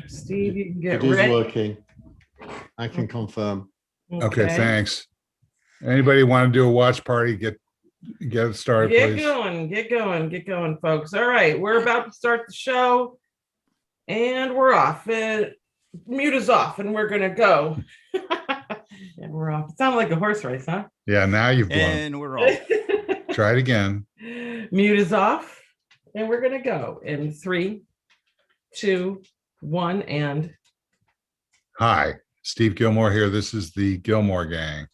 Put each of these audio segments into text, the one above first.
Steve, you can get It is ready. working. I can confirm. Okay, thanks. Anybody want to do a watch party? Get it started, please. Get going, folks. All right, we're about to start the show, and we're off. Mute is off, and we're gonna go. And we're off. It sounded like a horse race, huh? Yeah, now you've blown. And we're off. Try it again. Mute is off, and we're gonna go in 3, 2, 1, and Hi, Steve Gilmore here. This is the Gilmore Gang.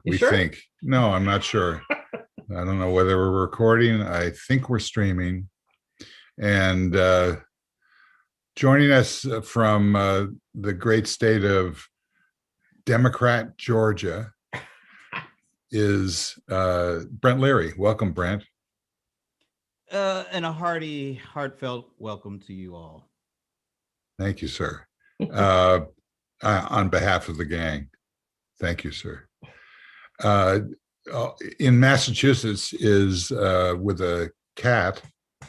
We sure? think. No, I'm not sure. I don't know whether we're recording. I think we're streaming. And joining us from the great state of Democrat, Georgia, is Brent Leary. Welcome, Brent. And a hearty, heartfelt welcome to you all. Thank you, sir. On behalf of the gang, thank you, sir. In Massachusetts is with a cat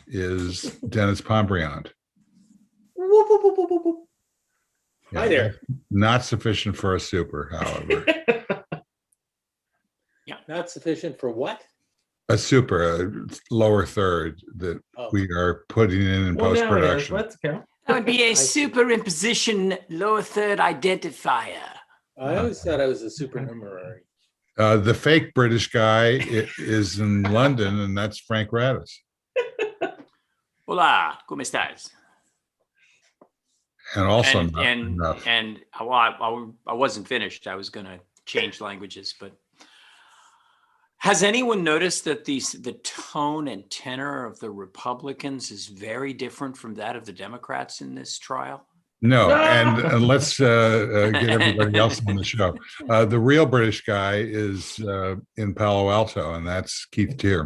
is Dennis Pombriand. Hi there. Not sufficient for a super, however. Yeah, not sufficient for what? A super, a lower third that we are putting in post-production. Let's go. That would be a superimposition lower third identifier. I always thought I was a supernumerary. The fake British guy is in London, and that's Frank Radis. Hola, ¿cómo estás? And also and I wasn't finished. I was going to change languages, but has anyone noticed that the tone and tenor of the Republicans is very different from that of the Democrats in this trial? No, and let's get everybody else on the show. The real British guy is in Palo Alto, and that's Keith Tier.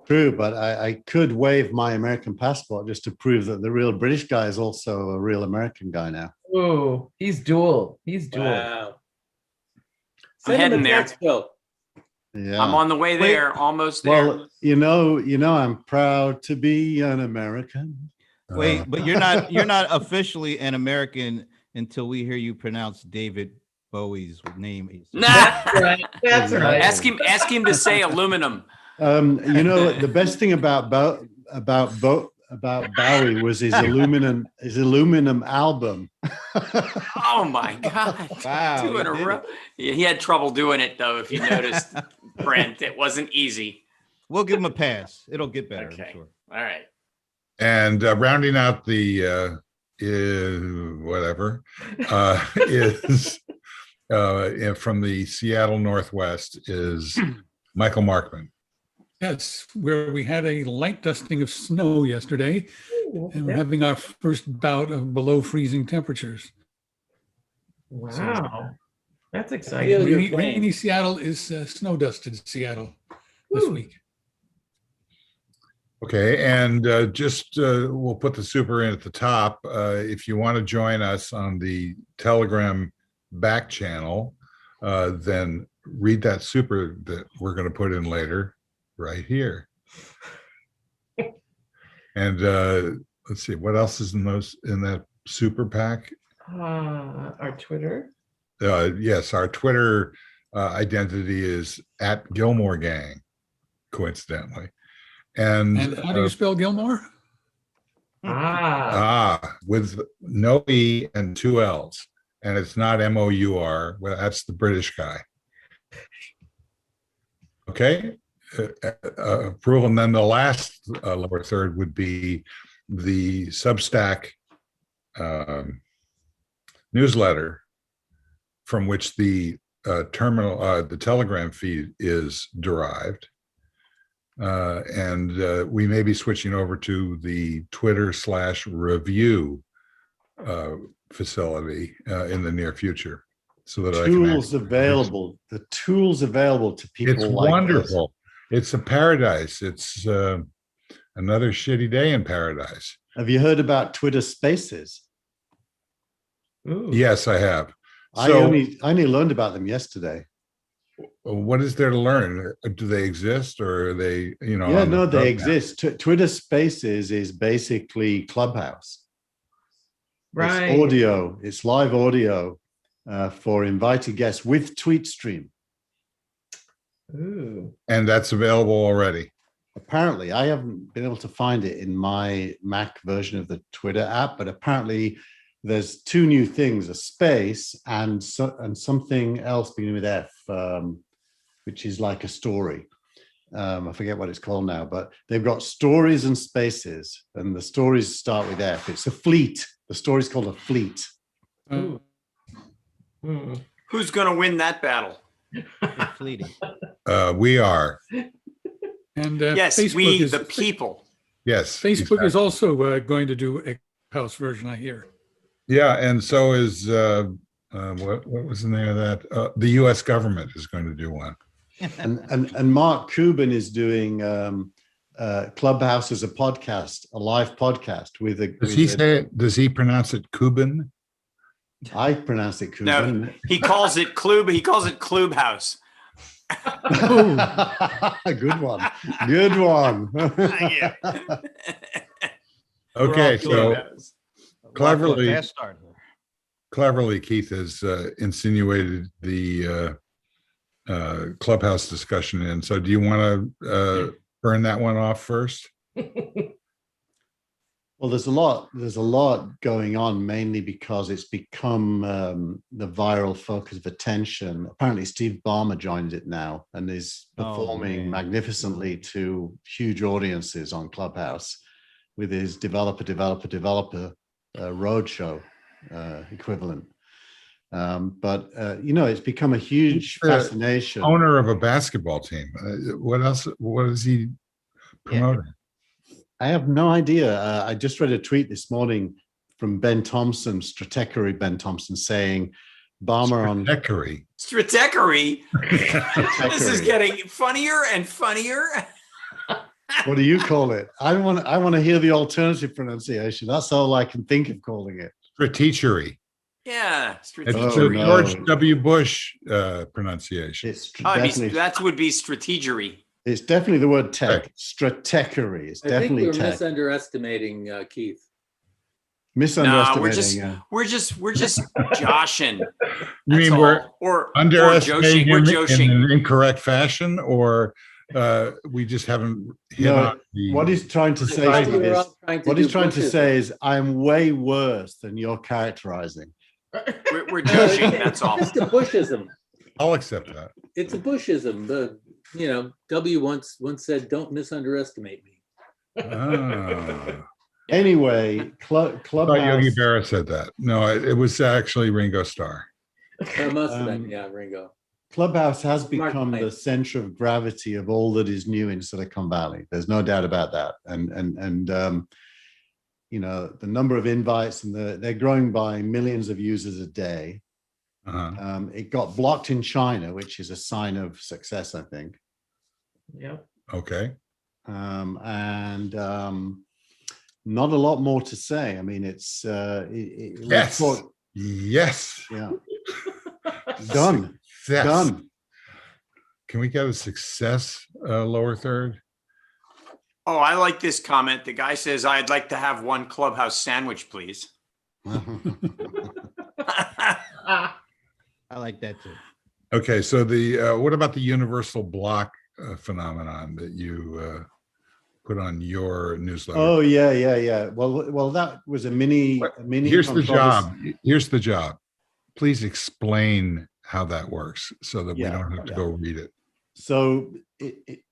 True, but I could waive my American passport just to prove that the real British guy is also a real American guy now. Oh, he's dual. Wow. I'm heading there. Yeah. I'm on the way there, almost there. Well, you know, I'm proud to be an American. Wait, but you're not officially an American until we hear you pronounce David Bowie's name. That's right. That's right. Ask him to say aluminum. You know, the best thing about Bowie was his aluminum album. Oh my God! Wow, 2 in a row. Yeah, he had trouble doing it though. If you noticed, Brent, it wasn't easy. We'll give him a pass. It'll get better. Okay. I'm sure. All right. And rounding out the whatever is from the Seattle Northwest is Michael Markman. Yes, where we had a light dusting of snow yesterday, and we're having our first bout of below freezing temperatures. Wow, that's exciting. Rainy Seattle is snow dusted Seattle this week. Okay, and just we'll put the super in at the top. If you want to join us on the Telegram back channel, then read that super that we're going to put in later. Right here. And let's see what else is in that super pack. Our Twitter. Yes, our Twitter identity is at Gilmore Gang, coincidentally. And how do you spell Gilmore? With no E and 2 L's, and it's not MOUR. Well, that's the British guy. Okay. Approval, and then the last lower third would be the Substack newsletter from which the the Telegram feed is derived, and we may be switching over to the Twitter/review facility in the near future, so that the tools available to people. It's like wonderful. It's a paradise. It's another shitty day in paradise. Have you heard about Twitter Spaces? Ooh. Yes, I have. I only learned about them yesterday. What is there to learn? Do they exist, or are they, they exist. Twitter Spaces is basically Clubhouse. Right. It's audio. It's live audio for invited guests with TweetStream. Ooh. And that's available already. Apparently, I haven't been able to find it in my Mac version of the Twitter app, but apparently there's two new things: a space and something else beginning with F, which is like a story. I forget what it's called now, but they've got stories and spaces, and the stories start with F. It's a fleet. The story's called a fleet. Uh, Who's going to win that battle? It's fleeting. We are. and Yes, Facebook we, is the people. Yes. Facebook is exactly. also going to do a house version, I hear. Yeah, and so is what was the name of that? The U.S. government is going to do one. And Mark Cuban is doing Clubhouse as a podcast, a live podcast with a. Does he say it? Does he pronounce it Cuban? I pronounce it No, Cuban. he calls it Club. He calls it Club House. Good one. Good one. Yeah. Okay, so House. cleverly, Fast start. cleverly, Keith has insinuated the Clubhouse discussion in. So, do you want to burn that one off first? Well, there's a lot going on, mainly because it's become the viral focus of attention. Apparently, Steve Ballmer joined it now and is performing magnificently to huge audiences on Clubhouse with his developer roadshow equivalent. But it's become a huge fascination. Owner of a basketball team. What else? What is he promoting? I have no idea. I just read a tweet this morning from Ben Thompson, Stratechery Ben Thompson, saying Ballmer on Stratechery. This is getting funnier and funnier. What do you call it? I want to hear the alternative pronunciation. That's all I can think of calling it. Stratechery. Yeah, It's strategery. the George W. Bush pronunciation. It's That would be strategery. It's definitely the word tech. Right. Stratechery. It's I think definitely we're tech. misunderestimating Keith. Misunderestimating. No, we're just joshing. You That's mean we're all. Or underestimating We're him joshing. in an incorrect fashion, or we just haven't hit No, on the. what he's trying to say, I thought Steve, we were is all trying to what do he's trying to Bushism. say is I'm way worse than you're characterizing. We're joshing. That's all. It's a Bushism. I'll accept that. It's a Bushism. W once said, "Don't misunderestimate me." Ah. Anyway, I thought Clubhouse. Yogi Berra said that. No, it was actually Ringo Starr. That must have been, yeah, Ringo. Clubhouse has Mark become Twain. the center of gravity of all that is new in Silicon Valley. There's no doubt about that. And the number of invites and they're growing by millions of users a day. Uh-huh. It got blocked in China, which is a sign of success, I think. Yep. Okay. Not a lot more to say. I mean, it's Yes. Yes. Yeah. Done. Success. Done. Can we get a success lower third? Oh, I like this comment. The guy says, "I'd like to have one Clubhouse sandwich, please." I like that too. Okay, so what about the universal block phenomenon that you put on your newsletter? Oh yeah. Well, that was a mini. Here's the job. controversy. Here's the job. Please explain how that works so that we don't have to go read it. So,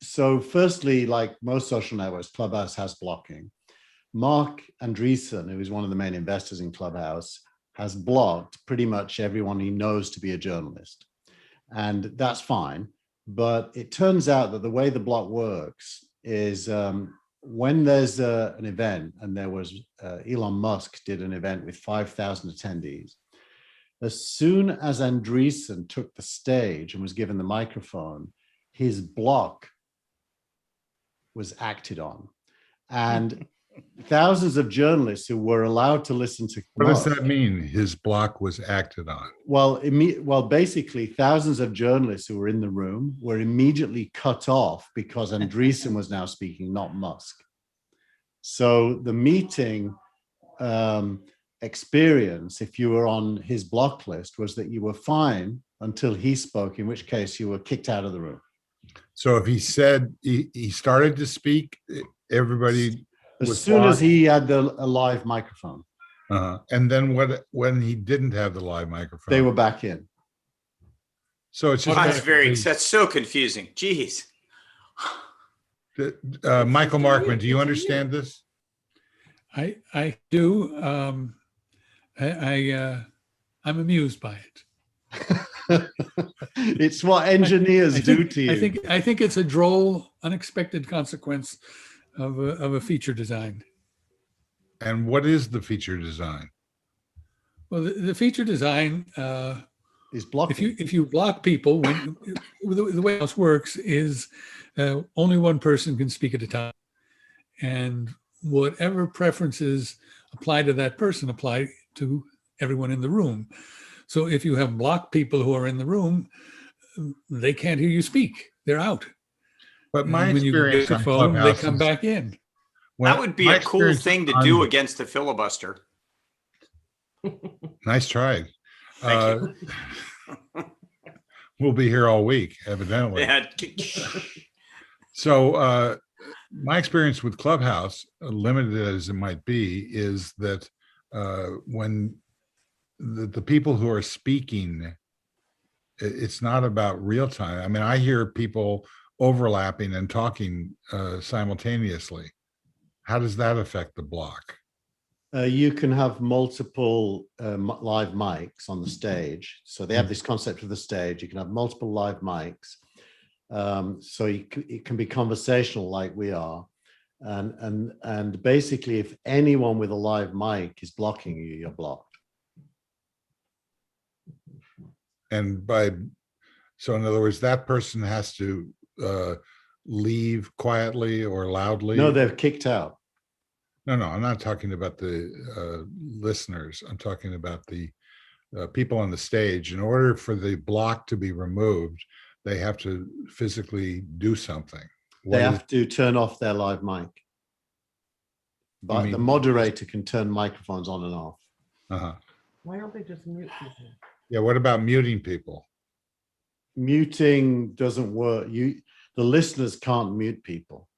so firstly, like most social networks, Clubhouse has blocking. Mark Andreessen, who is one of the main investors in Clubhouse, has blocked pretty much everyone he knows to be a journalist. And that's fine. But it turns out that the way the block works is when there's an event, and there was Elon Musk did an event with 5,000 attendees. As soon as Andreessen took the stage and was given the microphone, his block was acted on. And thousands of journalists who were allowed to listen to What does Musk, that mean? His block was acted on. well, basically, thousands of journalists who were in the room were immediately cut off because Andreessen was now speaking, not Musk. So the meeting experience, if you were on his block list, was that you were fine until he spoke, in which case you were kicked out of the room. So if he said he started to speak, everybody As was soon as blocked? he had a live microphone, And then when he didn't have the live microphone, they were back in. so it's just That's so confusing. Jeez. Michael Markman, do you understand this? I do. I'm amused by it. It's what engineers do to you. I think it's a droll, unexpected consequence of a feature design. And what is the feature design? Well, the feature design, is blocking. if you block people, when the way this works is only one person can speak at a time, and whatever preferences apply to that person apply to everyone in the room. So if you have blocked people who are in the room, they can't hear you speak. They're out. But my And when you experience get on the phone, they Clubhouse come is back in. That would be my a cool experience thing to on- do against the filibuster. Nice try. Thank We'll be here all week, evidently. Yeah. So my experience with Clubhouse, limited as it might be, is that when the people who are speaking, it's not about real time. I mean, I hear people overlapping and talking simultaneously. How does that affect the block? You can have multiple live mics on the stage. So they have this concept of the stage. You can have multiple live mics. So it can be conversational like we are. And basically, if anyone with a live mic is blocking you, you're blocked. And so in other words, that person has to leave quietly or loudly? No, they're kicked out. No, I'm not talking about the listeners. I'm talking about the people on the stage. In order for the block to be removed, they have to physically do something. They have to turn off their live mic. But the moderator can turn microphones on and off. Why don't they just mute people? Yeah, what about muting people? Muting doesn't work. The listeners can't mute people.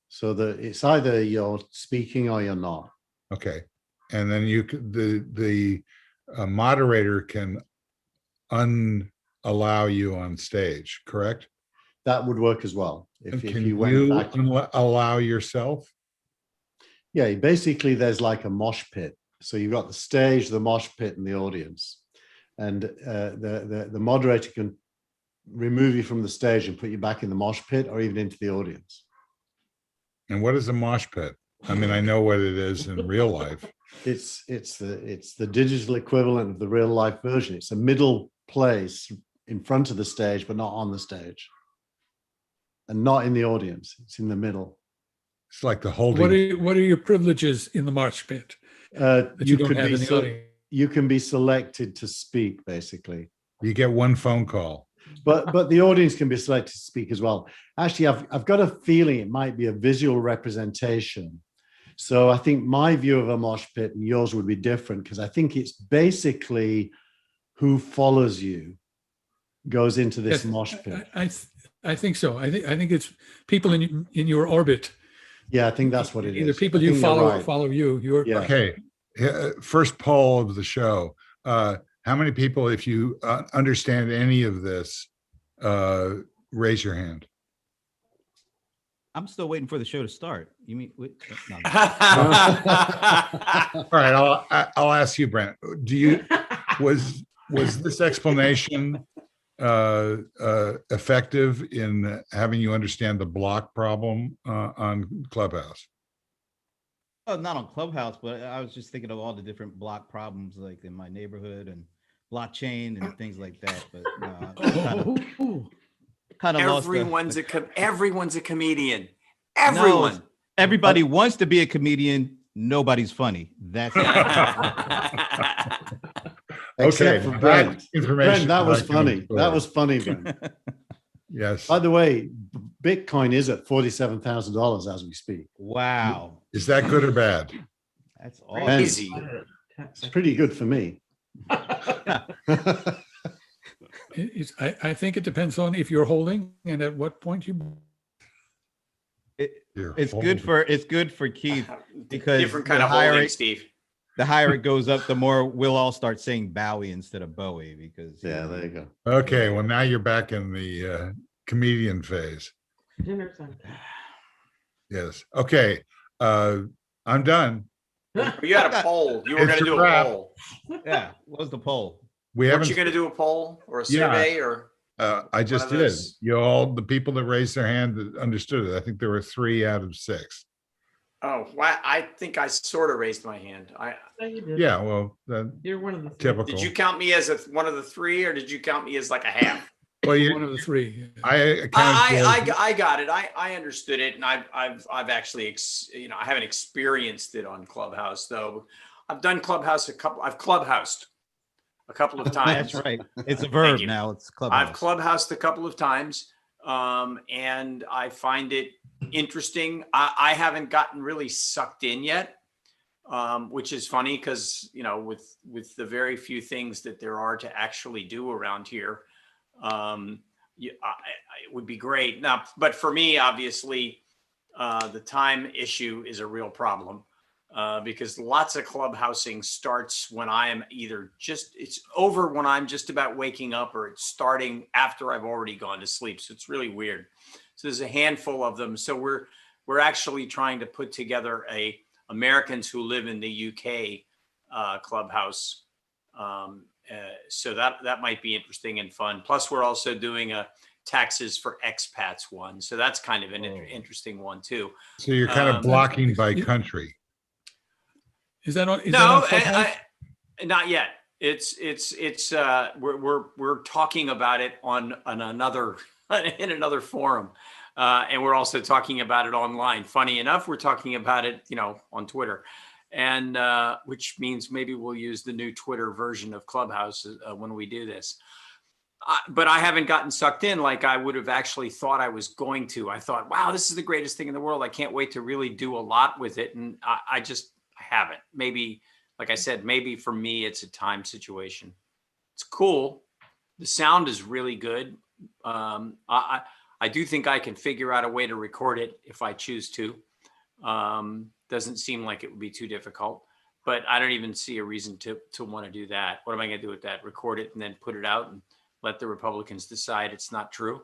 So it's either you're speaking or you're not. Okay, and then the moderator can unallow you on stage, correct? That would work as well. If Can you went back, allow yourself? yeah, basically there's like a mosh pit. So you've got the stage, the mosh pit, and the audience, and the moderator can remove you from the stage and put you back in the mosh pit or even into the audience. And what is a mosh pit? I mean, I know what it is in real life. It's the digital equivalent of the real life version. It's a middle place in front of the stage, but not on the stage, and not in the audience. It's in the middle. It's like the holding. What are your privileges in the mosh pit that you don't have in the audience? You can be selected to speak, basically. You get one phone call. But the audience can be selected to speak as well. Actually, I've got a feeling it might be a visual representation. So I think my view of a mosh pit and yours would be different, because I think it's basically who follows you goes into this mosh pit. I think so. I think it's people in your orbit. Yeah, I think that's what it is. Either people you follow you. Yeah. Okay. First poll of the show. How many people, if you understand any of this, raise your hand? I'm still waiting for the show to start. You mean? No. All right, I'll ask you, Brent. Was this explanation effective in having you understand the block problem on Clubhouse? Oh, not on Clubhouse, but I was just thinking of all the different block problems, like in my neighborhood and blockchain and things like that. But kind of everyone's a comedian. Everyone. No, everybody wants to be a comedian. Nobody's funny. That's Except for Brent. Information. Brent, that was funny. That was funny, Brent. Yes. By the way, Bitcoin is at $47,000 as we speak. Wow. Is that good or bad? That's Crazy. It's pretty good for me. I think it depends on if you're holding and at what point you. It's good for Keith because Different kind the of higher holding, it- Steve. the higher it goes up, the more we'll all start saying Bowie instead of Bowie because Yeah, there you go. Okay, well, now you're back in the comedian phase. Dinner's on. Yes. Okay. I'm done. You had a poll. You were It's going to a do a wrap. poll. Yeah, what was the poll? We Weren't haven't. you going to do a poll or a Yeah. survey or? I just of did. those? You all, the people that raised their hand that understood it. I think there were 3 out of 6. Oh, well, I think I sort of raised my hand. No, you did. Yeah. Well, You're one of the three. typical. Did you count me as one of the 3, or did you count me as like a half? Well, One of the 3. I got it. I understood it, and I've actually I haven't experienced it on Clubhouse though. I've done Clubhouse I've clubhoused a couple of times. That's right. It's a verb you. now. It's club. I've clubhoused a couple of times, and I find it interesting. I haven't gotten really sucked in yet, which is funny because with the very few things that there are to actually do around here, it would be great. Now, but for me, obviously, the time issue is a real problem. Because lots of clubhousing starts when I am it's over when I'm just about waking up, or it's starting after I've already gone to sleep. So it's really weird. So there's a handful of them. So we're actually trying to put together Americans who live in the UK clubhouse. So that might be interesting and fun. Plus, we're also doing a taxes for expats one. So that's kind of an interesting one too. So you're kind of blocking by country. Is that on? No, not yet. We're talking about it on another in another forum, and we're also talking about it online. Funny enough, we're talking about it, on Twitter, and which means maybe we'll use the new Twitter version of Clubhouse when we do this. But I haven't gotten sucked in like I would have actually thought I was going to. I thought, wow, this is the greatest thing in the world. I can't wait to really do a lot with it, and I haven't. Maybe, like I said, maybe for me it's a time situation. It's cool. The sound is really good. I do think I can figure out a way to record it if I choose to. Doesn't seem like it would be too difficult, but I don't even see a reason to want to do that. What am I going to do with that? Record it and then put it out and let the Republicans decide it's not true?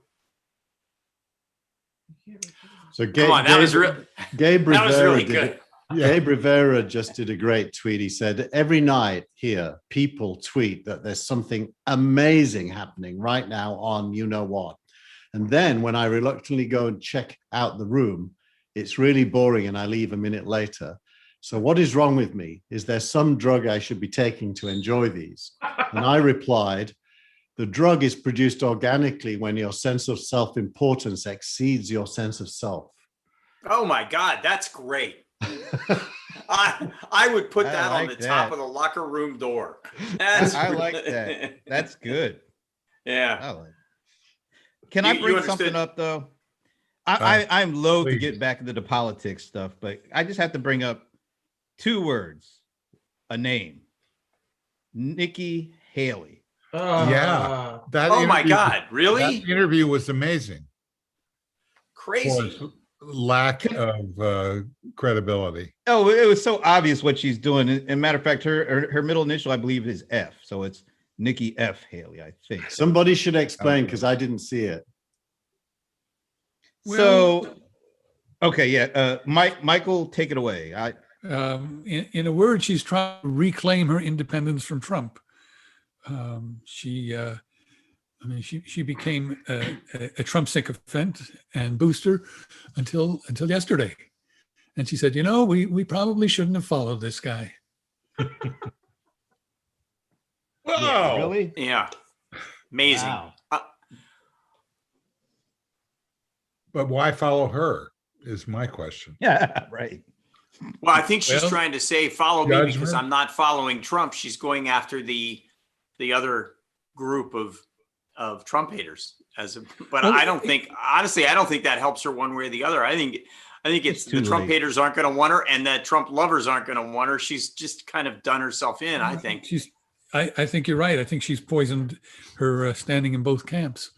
So Come on, that was Gabe really Rivera good. Gabe Rivera just did a great tweet. He said, every night here, people tweet that there's something amazing happening right now on you know what. And then when I reluctantly go and check out the room, it's really boring and I leave a minute later. So what is wrong with me? Is there some drug I should be taking to enjoy these? And I replied, the drug is produced organically when your sense of self-importance exceeds your sense of self. Oh my God, that's great. I would put that on the top of the locker room door. I like that. That's good. Yeah. Can I bring something up though? I'm loath to get back into the politics stuff, but I just have to bring up 2 words, a name, Nikki Haley. Yeah. Oh my God, really? That interview was amazing. Crazy. Lack of credibility. Oh, it was so obvious what she's doing. And matter of fact, her middle initial, I believe, is F. So it's Nikki F. Haley, I think. Somebody should explain because I didn't see it. So, okay, yeah. Michael, take it away. In a word, she's trying to reclaim her independence from Trump. She became a Trump sycophant and booster until yesterday. And she said, we probably shouldn't have followed this guy. Wow. Really? Yeah. Amazing. Wow. But why follow her is my question. Yeah, right. Well, I think she's trying to say, follow me Judge because her. I'm not following Trump. She's going after the other group of Trump haters. But I don't think, honestly, I don't think that helps her one way or the other. I I think it's too the Trump late. haters aren't going to want her, and the Trump lovers aren't going to want her. She's just kind of done herself in, I think. I think you're right. I think she's poisoned her standing in both camps.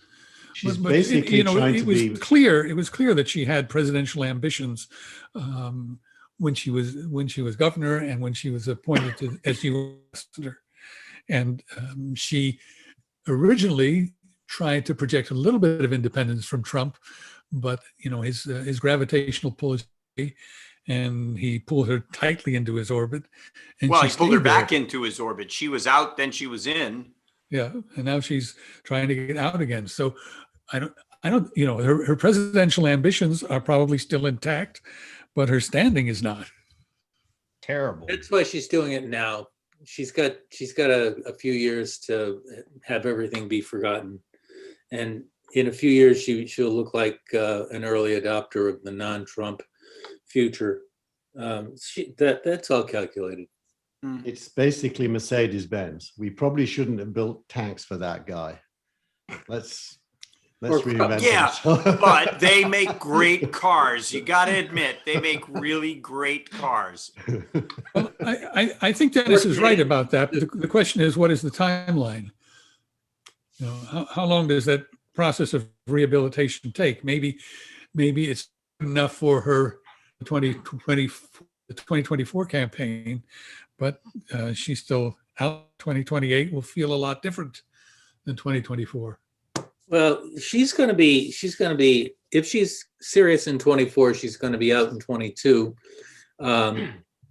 She's basically trying to be clear. It was clear that she had presidential ambitions when she was governor and when she was appointed to as U.S. ambassador. And she originally tried to project a little bit of independence from Trump, but his gravitational pull is, and he pulled her tightly into his orbit. And well, he pulled her back there. into his orbit. She was out, then she was in. Yeah, and now she's trying to get out again. So I don't, her presidential ambitions are probably still intact, but her standing is not. Terrible. That's why she's doing it now. She's got a few years to have everything be forgotten, and in a few years she'll look like an early adopter of the non-Trump future. That's all calculated. It's basically Mercedes-Benz. We probably shouldn't have built tanks for that guy. Let's reinvent Yeah, but they make great cars. You got to admit, they make really great cars. Well, I think Dennis is right about that. The question is, what is the timeline? How long does that process of rehabilitation take? Maybe it's enough for her 2024 campaign, but she's still out. 2028 will feel a lot different than 2024. Well, she's going to be, if she's serious in 24, she's going to be out in 22,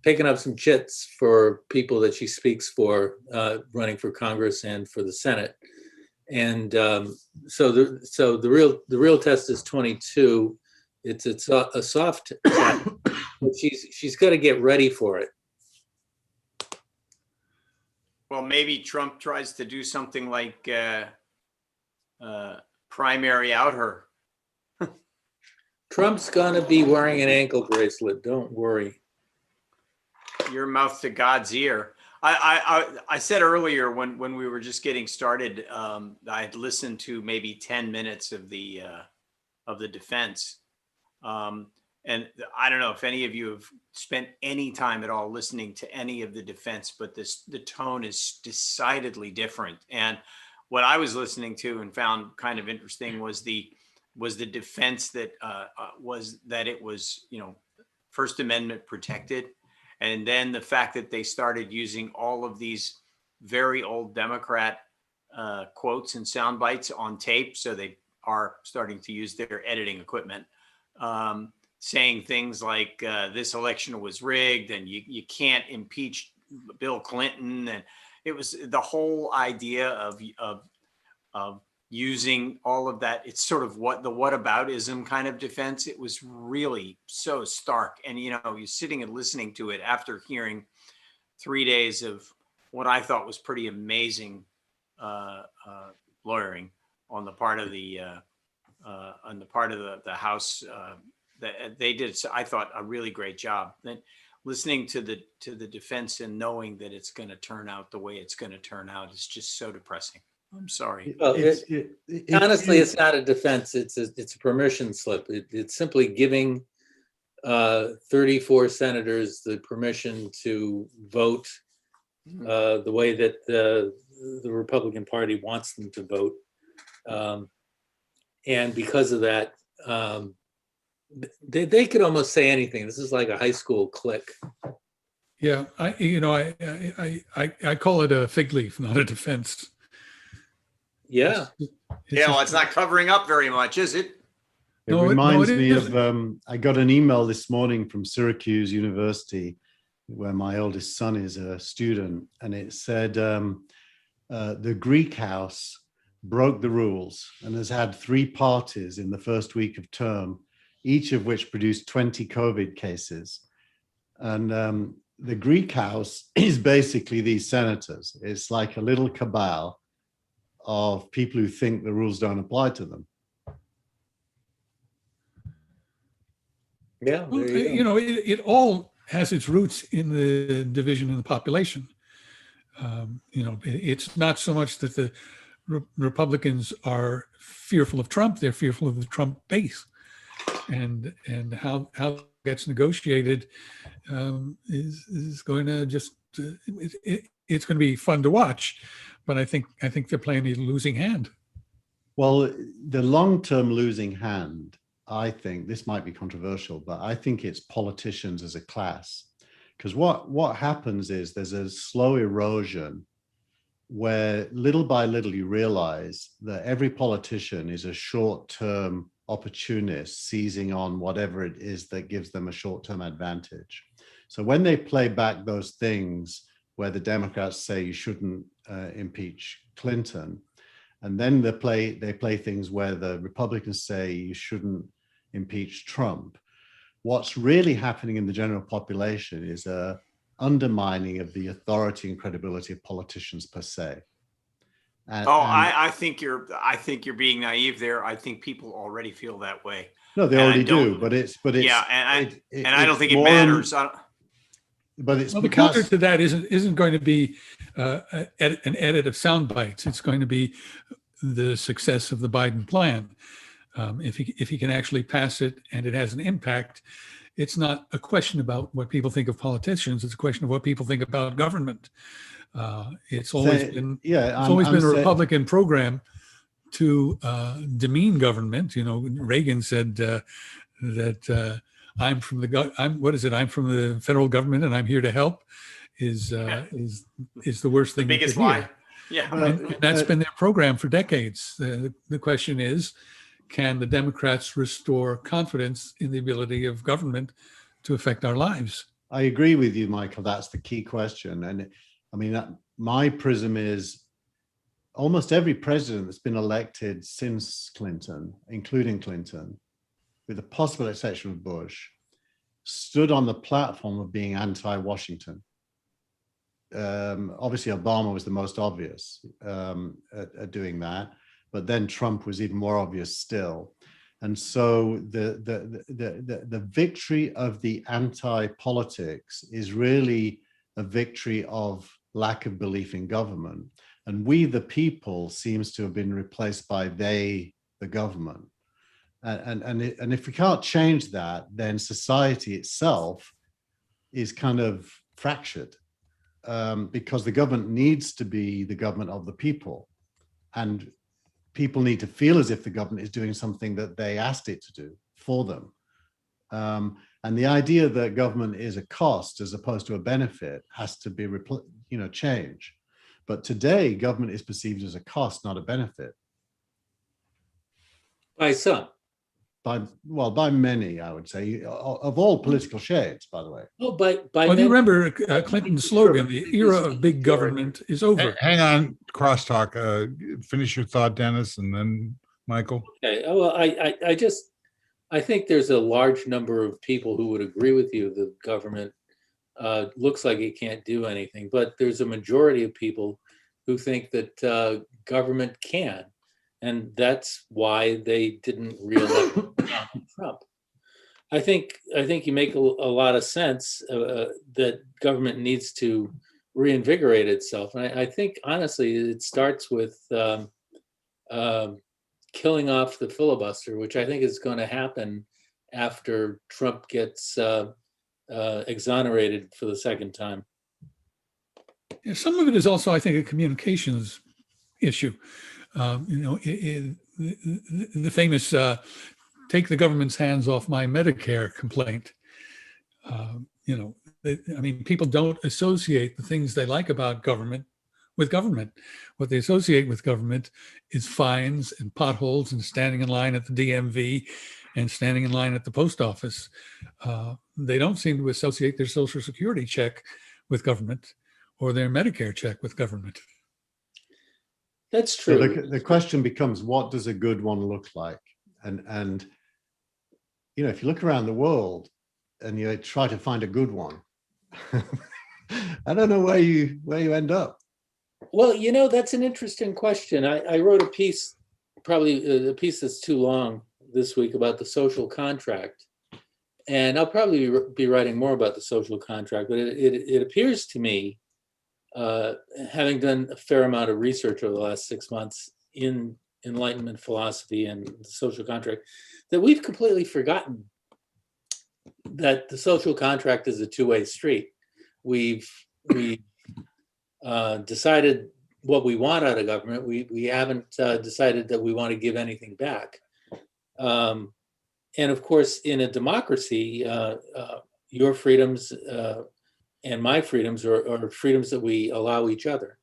picking up some chits for people that she speaks for, running for Congress and for the Senate. And so the real test is 22. It's a soft test, but she's got to get ready for it. Well, maybe Trump tries to do something like primary out her. Trump's gonna be wearing an ankle bracelet. Don't worry. Your mouth to God's ear. I said earlier when we were just getting started, I had listened to maybe 10 minutes of the defense. And I don't know if any of you have spent any time at all listening to any of the defense, but the tone is decidedly different. And what I was listening to and found kind of interesting was the defense that was that it was, First Amendment protected. And then the fact that they started using all of these very old Democrat quotes and sound bites on tape. So they are starting to use their editing equipment, saying things like this election was rigged and you can't impeach Bill Clinton. And it was the whole idea of using all of that. It's sort of the whataboutism kind of defense. It was really so stark. And, you're sitting and listening to it after hearing 3 days of what I thought was pretty amazing lawyering on the part of the House. That they did, I thought, a really great job. Then listening to the defense and knowing that it's going to turn out the way it's going to turn out is just so depressing. I'm sorry. Well, honestly, it's not a defense. It's a permission slip. It's simply giving 34 senators the permission to vote the way that the Republican Party wants them to vote, and because of that, they could almost say anything. This is like a high school clique. Yeah, I call it a fig leaf, not a defense. Yeah. It's not covering up very much, is it? It reminds me of, I got an email this morning from Syracuse University, where my oldest son is a student, and it said the Greek House broke the rules and has had 3 parties in the first week of term, each of which produced 20 COVID cases. And the Greek House is basically these senators. It's like a little cabal of people who think the rules don't apply to them. Yeah, well, it all has its roots in the division in the population. It's not so much that the Republicans are fearful of Trump; they're fearful of the Trump base. and how it gets negotiated is going to just it's going to be fun to watch, but I think they're playing a losing hand. Well, the long-term losing hand, I think this might be controversial, but I think it's politicians as a class, because what happens is there's a slow erosion where little by little you realize that every politician is a short-term opportunist seizing on whatever it is that gives them a short-term advantage. So when they play back those things where the Democrats say you shouldn't impeach Clinton, and then they play things where the Republicans say you shouldn't impeach Trump, what's really happening in the general population is a undermining of the authority and credibility of politicians per se. I think you're being naive there. I think people already feel that way. No, they already do, but it's yeah, and I don't think it matters. But it's the counter to that isn't going to be an edit of sound bites. It's going to be the success of the Biden plan. If he can actually pass it and it has an impact, it's not a question about what people think of politicians. It's a question of what people think about government. It's always been a Republican program to demean government. You know, Reagan said that I'm from the federal government and I'm here to help is the worst thing. The biggest lie. Yeah, and that's been their program for decades. The question is, can the Democrats restore confidence in the ability of government to affect our lives? I agree with you, Michael. That's the key question. And I mean, my prism is almost every president that's been elected since Clinton, including Clinton, with the possible exception of Bush, stood on the platform of being anti-Washington. Obviously, Obama was the most obvious at doing that, but then Trump was even more obvious still. And so the victory of the anti-politics is really a victory of lack of belief in government. And we, the people, seems to have been replaced by they, the government. And if we can't change that, then society itself is kind of fractured because the government needs to be the government of the people. And people need to feel as if the government is doing something that they asked it to do for them. And the idea that government is a cost as opposed to a benefit has to be, changed. But today, government is perceived as a cost, not a benefit. By some. By many, I would say, of all political shades, by the way. Oh, by well, you remember Clinton's slogan, the era of big government is over. Hang on, crosstalk. Finish your thought, Dennis, and then Michael. Okay. Well, I think there's a large number of people who would agree with you that government looks like it can't do anything, but there's a majority of people who think that government can. And that's why they didn't reelect Trump. I think you make a lot of sense that government needs to reinvigorate itself. And I think, honestly, it starts with killing off the filibuster, which I think is going to happen after Trump gets exonerated for the second time. Yeah, some of it is also, I think, a communications issue. The famous take the government's hands off my Medicare complaint. People don't associate the things they like about government with government. What they associate with government is fines and potholes and standing in line at the DMV and standing in line at the post office. They don't seem to associate their Social Security check with government or their Medicare check with government. That's true. So the question becomes, what does a good one look like? And if you look around the world and you try to find a good one, I don't know where you end up. Well, that's an interesting question. I wrote a piece, probably a piece that's too long this week, about the social contract. And I'll probably be writing more about the social contract, but it appears to me, having done a fair amount of research over the last 6 months in Enlightenment philosophy and the social contract, that we've completely forgotten that the social contract is a two-way street. We decided what we want out of government. We haven't decided that we want to give anything back. And of course, in a democracy, your freedoms and my freedoms are freedoms that we allow each other.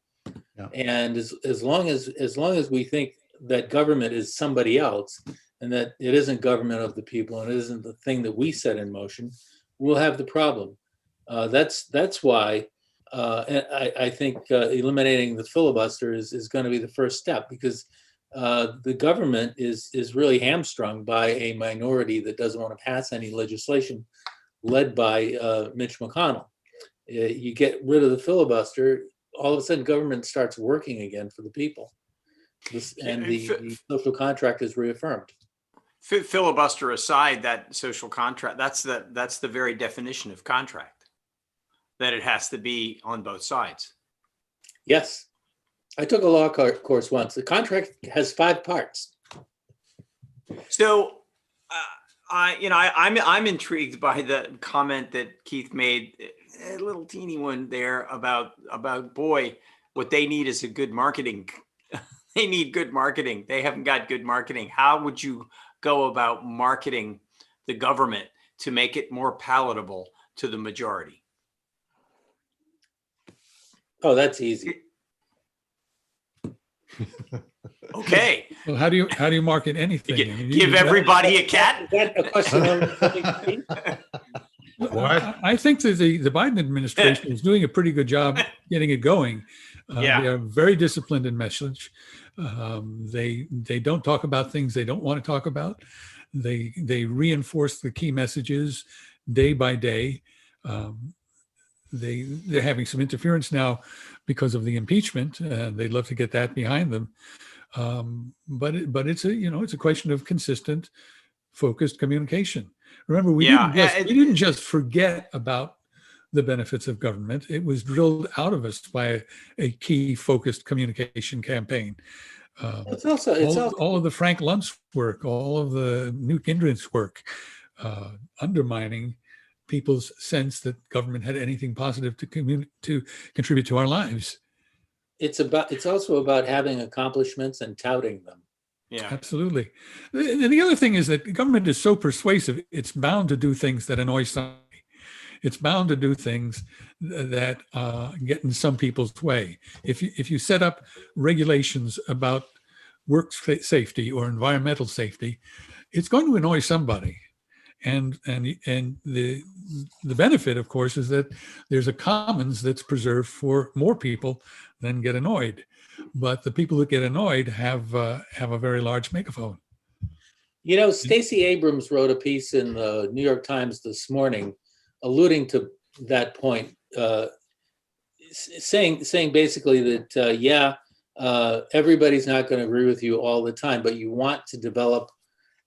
Yeah. And as long as we think that government is somebody else, and that it isn't government of the people, and it isn't the thing that we set in motion, we'll have the problem. That's why and I think eliminating the filibuster is going to be the first step, because the government is really hamstrung by a minority that doesn't want to pass any legislation led by Mitch McConnell. You get rid of the filibuster, all of a sudden government starts working again for the people. And the social contract is reaffirmed. Filibuster aside, that social contract, that's the very definition of contract, that it has to be on both sides. Yes. I took a law course once. The contract has 5 parts. So, I'm intrigued by the comment that Keith made, a little teeny one there about boy, what they need is a good marketing. They need good marketing. They haven't got good marketing. How would you go about marketing the government to make it more palatable to the majority? Oh, that's easy. Okay. Well, how do you market anything? I mean, Give everybody a cat. Is that a question on What? I think that the Biden administration is doing a pretty good job getting it going. Yeah. They are very disciplined in message. They don't talk about things they don't want to talk about. They reinforce the key messages day by day. They're having some interference now because of the impeachment. They'd love to get that behind them. But it's a question of consistent, focused communication. Remember, we didn't just forget about the benefits of government. It was drilled out of us by a key focused communication campaign. All of the Frank Luntz work, all of the Newt Gingrich work, undermining people's sense that government had anything positive to contribute to our lives. It's also about having accomplishments and touting them. Yeah, absolutely. And the other thing is that government is so persuasive, it's bound to do things that annoy somebody. It's bound to do things that get in some people's way. If you set up regulations about work safety or environmental safety, it's going to annoy somebody. And the benefit, of course, is that there's a commons that's preserved for more people than get annoyed. But the people that get annoyed have a very large megaphone. Stacey Abrams wrote a piece in the New York Times this morning, alluding to that point, saying basically that everybody's not going to agree with you all the time, but you want to develop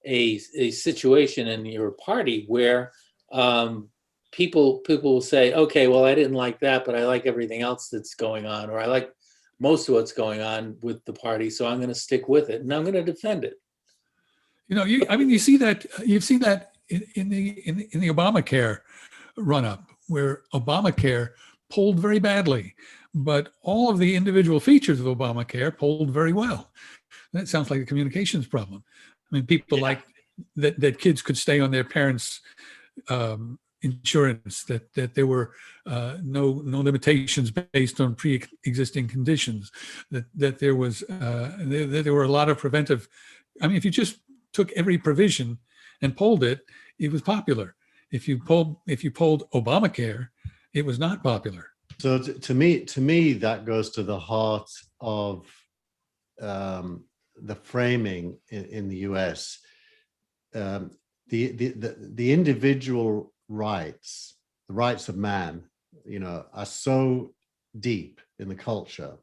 a situation in your party where people will say, okay, well, I didn't like that, but I like everything else that's going on, or I like most of what's going on with the party, so I'm going to stick with it and I'm going to defend it. You've seen that in the Obamacare run-up, where Obamacare polled very badly, but all of the individual features of Obamacare polled very well. That sounds like a communications problem. I mean, people like that kids could stay on their parents' insurance, that there were no limitations based on pre-existing conditions, that there were a lot of preventive. I mean, if you just took every provision and polled it, it was popular. If you polled Obamacare, it was not popular. So to me, that goes to the heart of the framing in the U.S. The individual rights, the rights of man, are so deep in the culture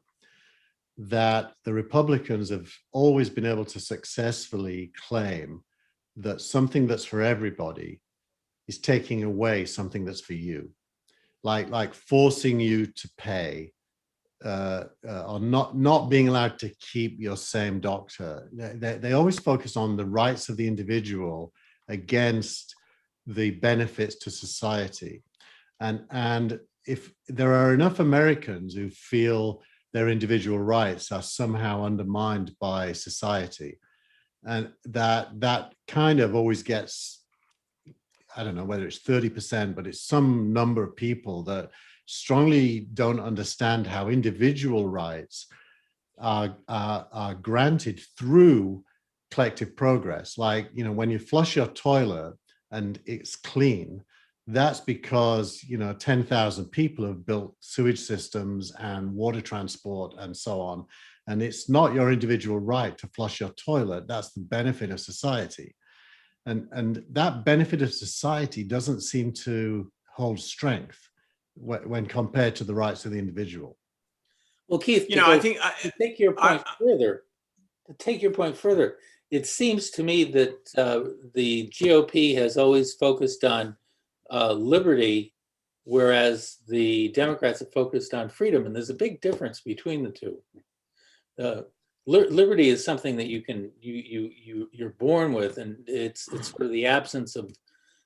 that the Republicans have always been able to successfully claim that something that's for everybody is taking away something that's for you, like forcing you to pay on not being allowed to keep your same doctor. They always focus on the rights of the individual against the benefits to society. And if there are enough Americans who feel their individual rights are somehow undermined by society, and that kind of always gets, I don't know whether it's 30%, but it's some number of people that strongly don't understand how individual rights are granted through collective progress. Like, you know, when you flush your toilet and it's clean, that's because, you know, 10,000 people have built sewage systems and water transport and so on. And it's not your individual right to flush your toilet. That's the benefit of society. And that benefit of society doesn't seem to hold strength when compared to the rights of the individual. Well, Keith, I think to take your point further, it seems to me that the GOP has always focused on liberty, whereas the Democrats have focused on freedom, and there's a big difference between the two. Liberty is something that you're born with, and it's sort of the absence of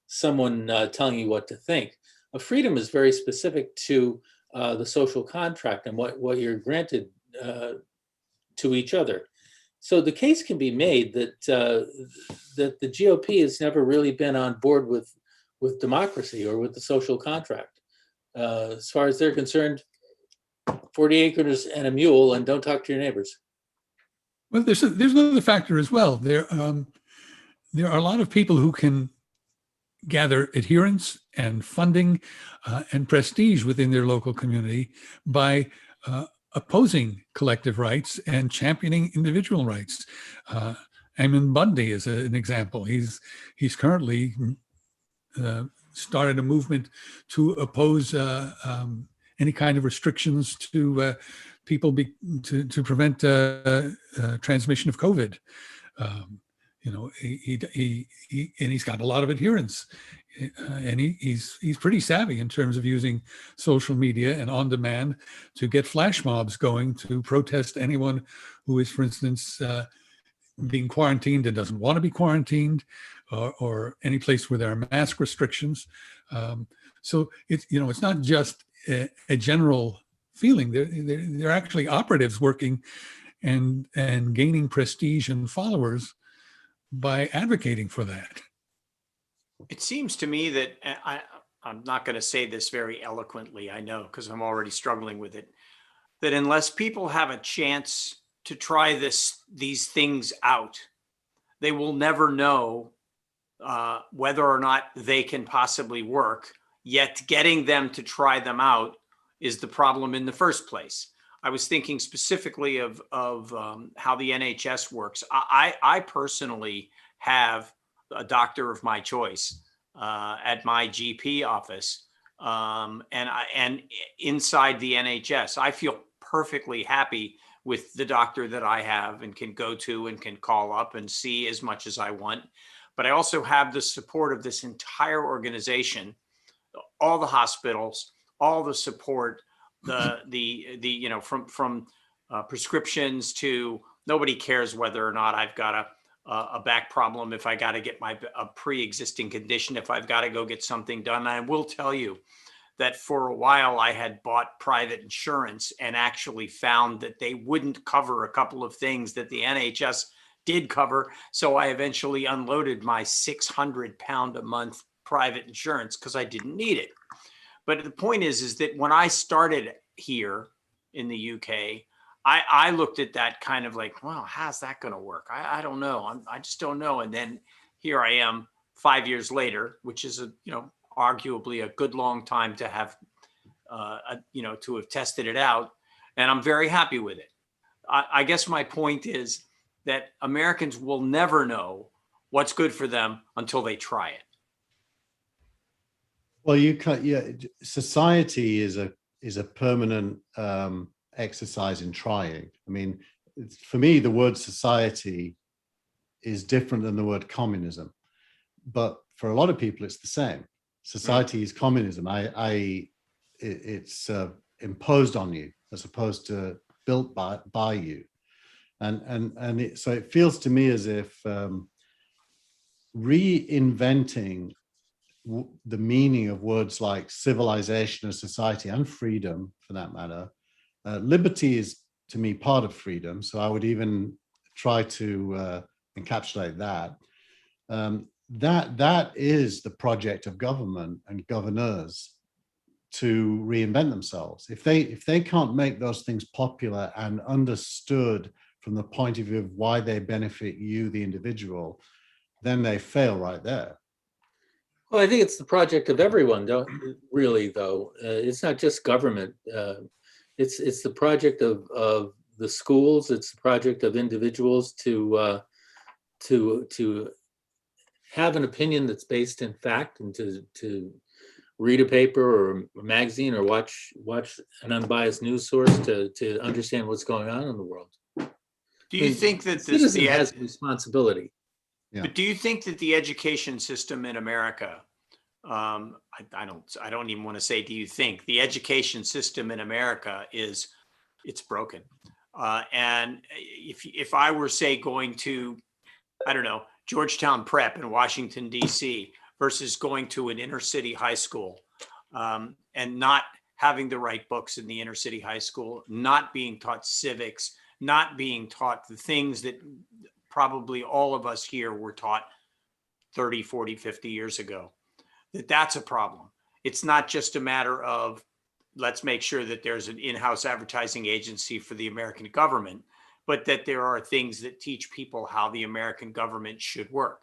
someone telling you what to think. A freedom is very specific to the social contract and what you're granted to each other. So the case can be made that that the GOP has never really been on board with democracy or with the social contract. As far as they're concerned, 40 acres and a mule, and don't talk to your neighbors. Well, there's another factor as well. There are a lot of people who can gather adherence and funding and prestige within their local community by opposing collective rights and championing individual rights. Ammon Bundy is an example. He's currently started a movement to oppose any kind of restrictions to people to prevent transmission of COVID. You know, he's got a lot of adherence, and he's pretty savvy in terms of using social media and on demand to get flash mobs going to protest anyone who is, for instance, being quarantined and doesn't want to be quarantined, or any place where there are mask restrictions. So it's not just a general feeling. They're actually operatives working and gaining prestige and followers by advocating for that. It seems to me that I'm not going to say this very eloquently, I know, because I'm already struggling with it, that unless people have a chance to try these things out, they will never know whether or not they can possibly work, yet getting them to try them out is the problem in the first place. I was thinking specifically of how the NHS works. I personally have a doctor of my choice at my GP office, and inside the NHS, I feel perfectly happy with the doctor that I have and can go to and can call up and see as much as I want. But I also have the support of this entire organization, all the hospitals, all the support, from prescriptions to nobody cares whether or not I've got a back problem, if I got to get a pre-existing condition, if I've got to go get something done. And I will tell you that for a while I had bought private insurance and actually found that they wouldn't cover a couple of things that the NHS did cover. So I eventually unloaded my 600 pound a month private insurance because I didn't need it. But the point is that when I started here in the UK, I looked at that kind of like, well, how's that going to work? I don't know. I just don't know. And then here I am 5 years later, which is arguably a good long time to have, to have tested it out. And I'm very happy with it. I guess my point is that Americans will never know what's good for them until they try it. Well, society is a permanent exercise in trying. I mean, for me, the word society is different than the word communism, but for a lot of people, it's the same. Society is communism. It's imposed on you, as opposed to built by you. So it feels to me as if reinventing the meaning of words like civilization and society, and freedom for that matter. Liberty is, to me, part of freedom. So I would even try to encapsulate that. That is the project of government and governors, to reinvent themselves. If they can't make those things popular and understood from the point of view of why they benefit you, the individual, then they fail right there. Well, I think it's the project of everyone, though. It's not just government. It's the project of the schools. It's the project of individuals to have an opinion that's based in fact, and to read a paper or a magazine or watch an unbiased news source to understand what's going on in the world. Do you think that the citizen has a responsibility? Yeah. But do you think that the education system in America, I don't even want to say, do you think the education system in America it's broken? And if I were, say, going to, I don't know, Georgetown Prep in Washington, D.C. versus going to an inner city high school, and not having the right books in the inner city high school, not being taught civics, not being taught the things that probably all of us here were taught 30, 40, 50 years ago, that's a problem. It's not just a matter of, let's make sure that there's an in-house advertising agency for the American government, but that there are things that teach people how the American government should work.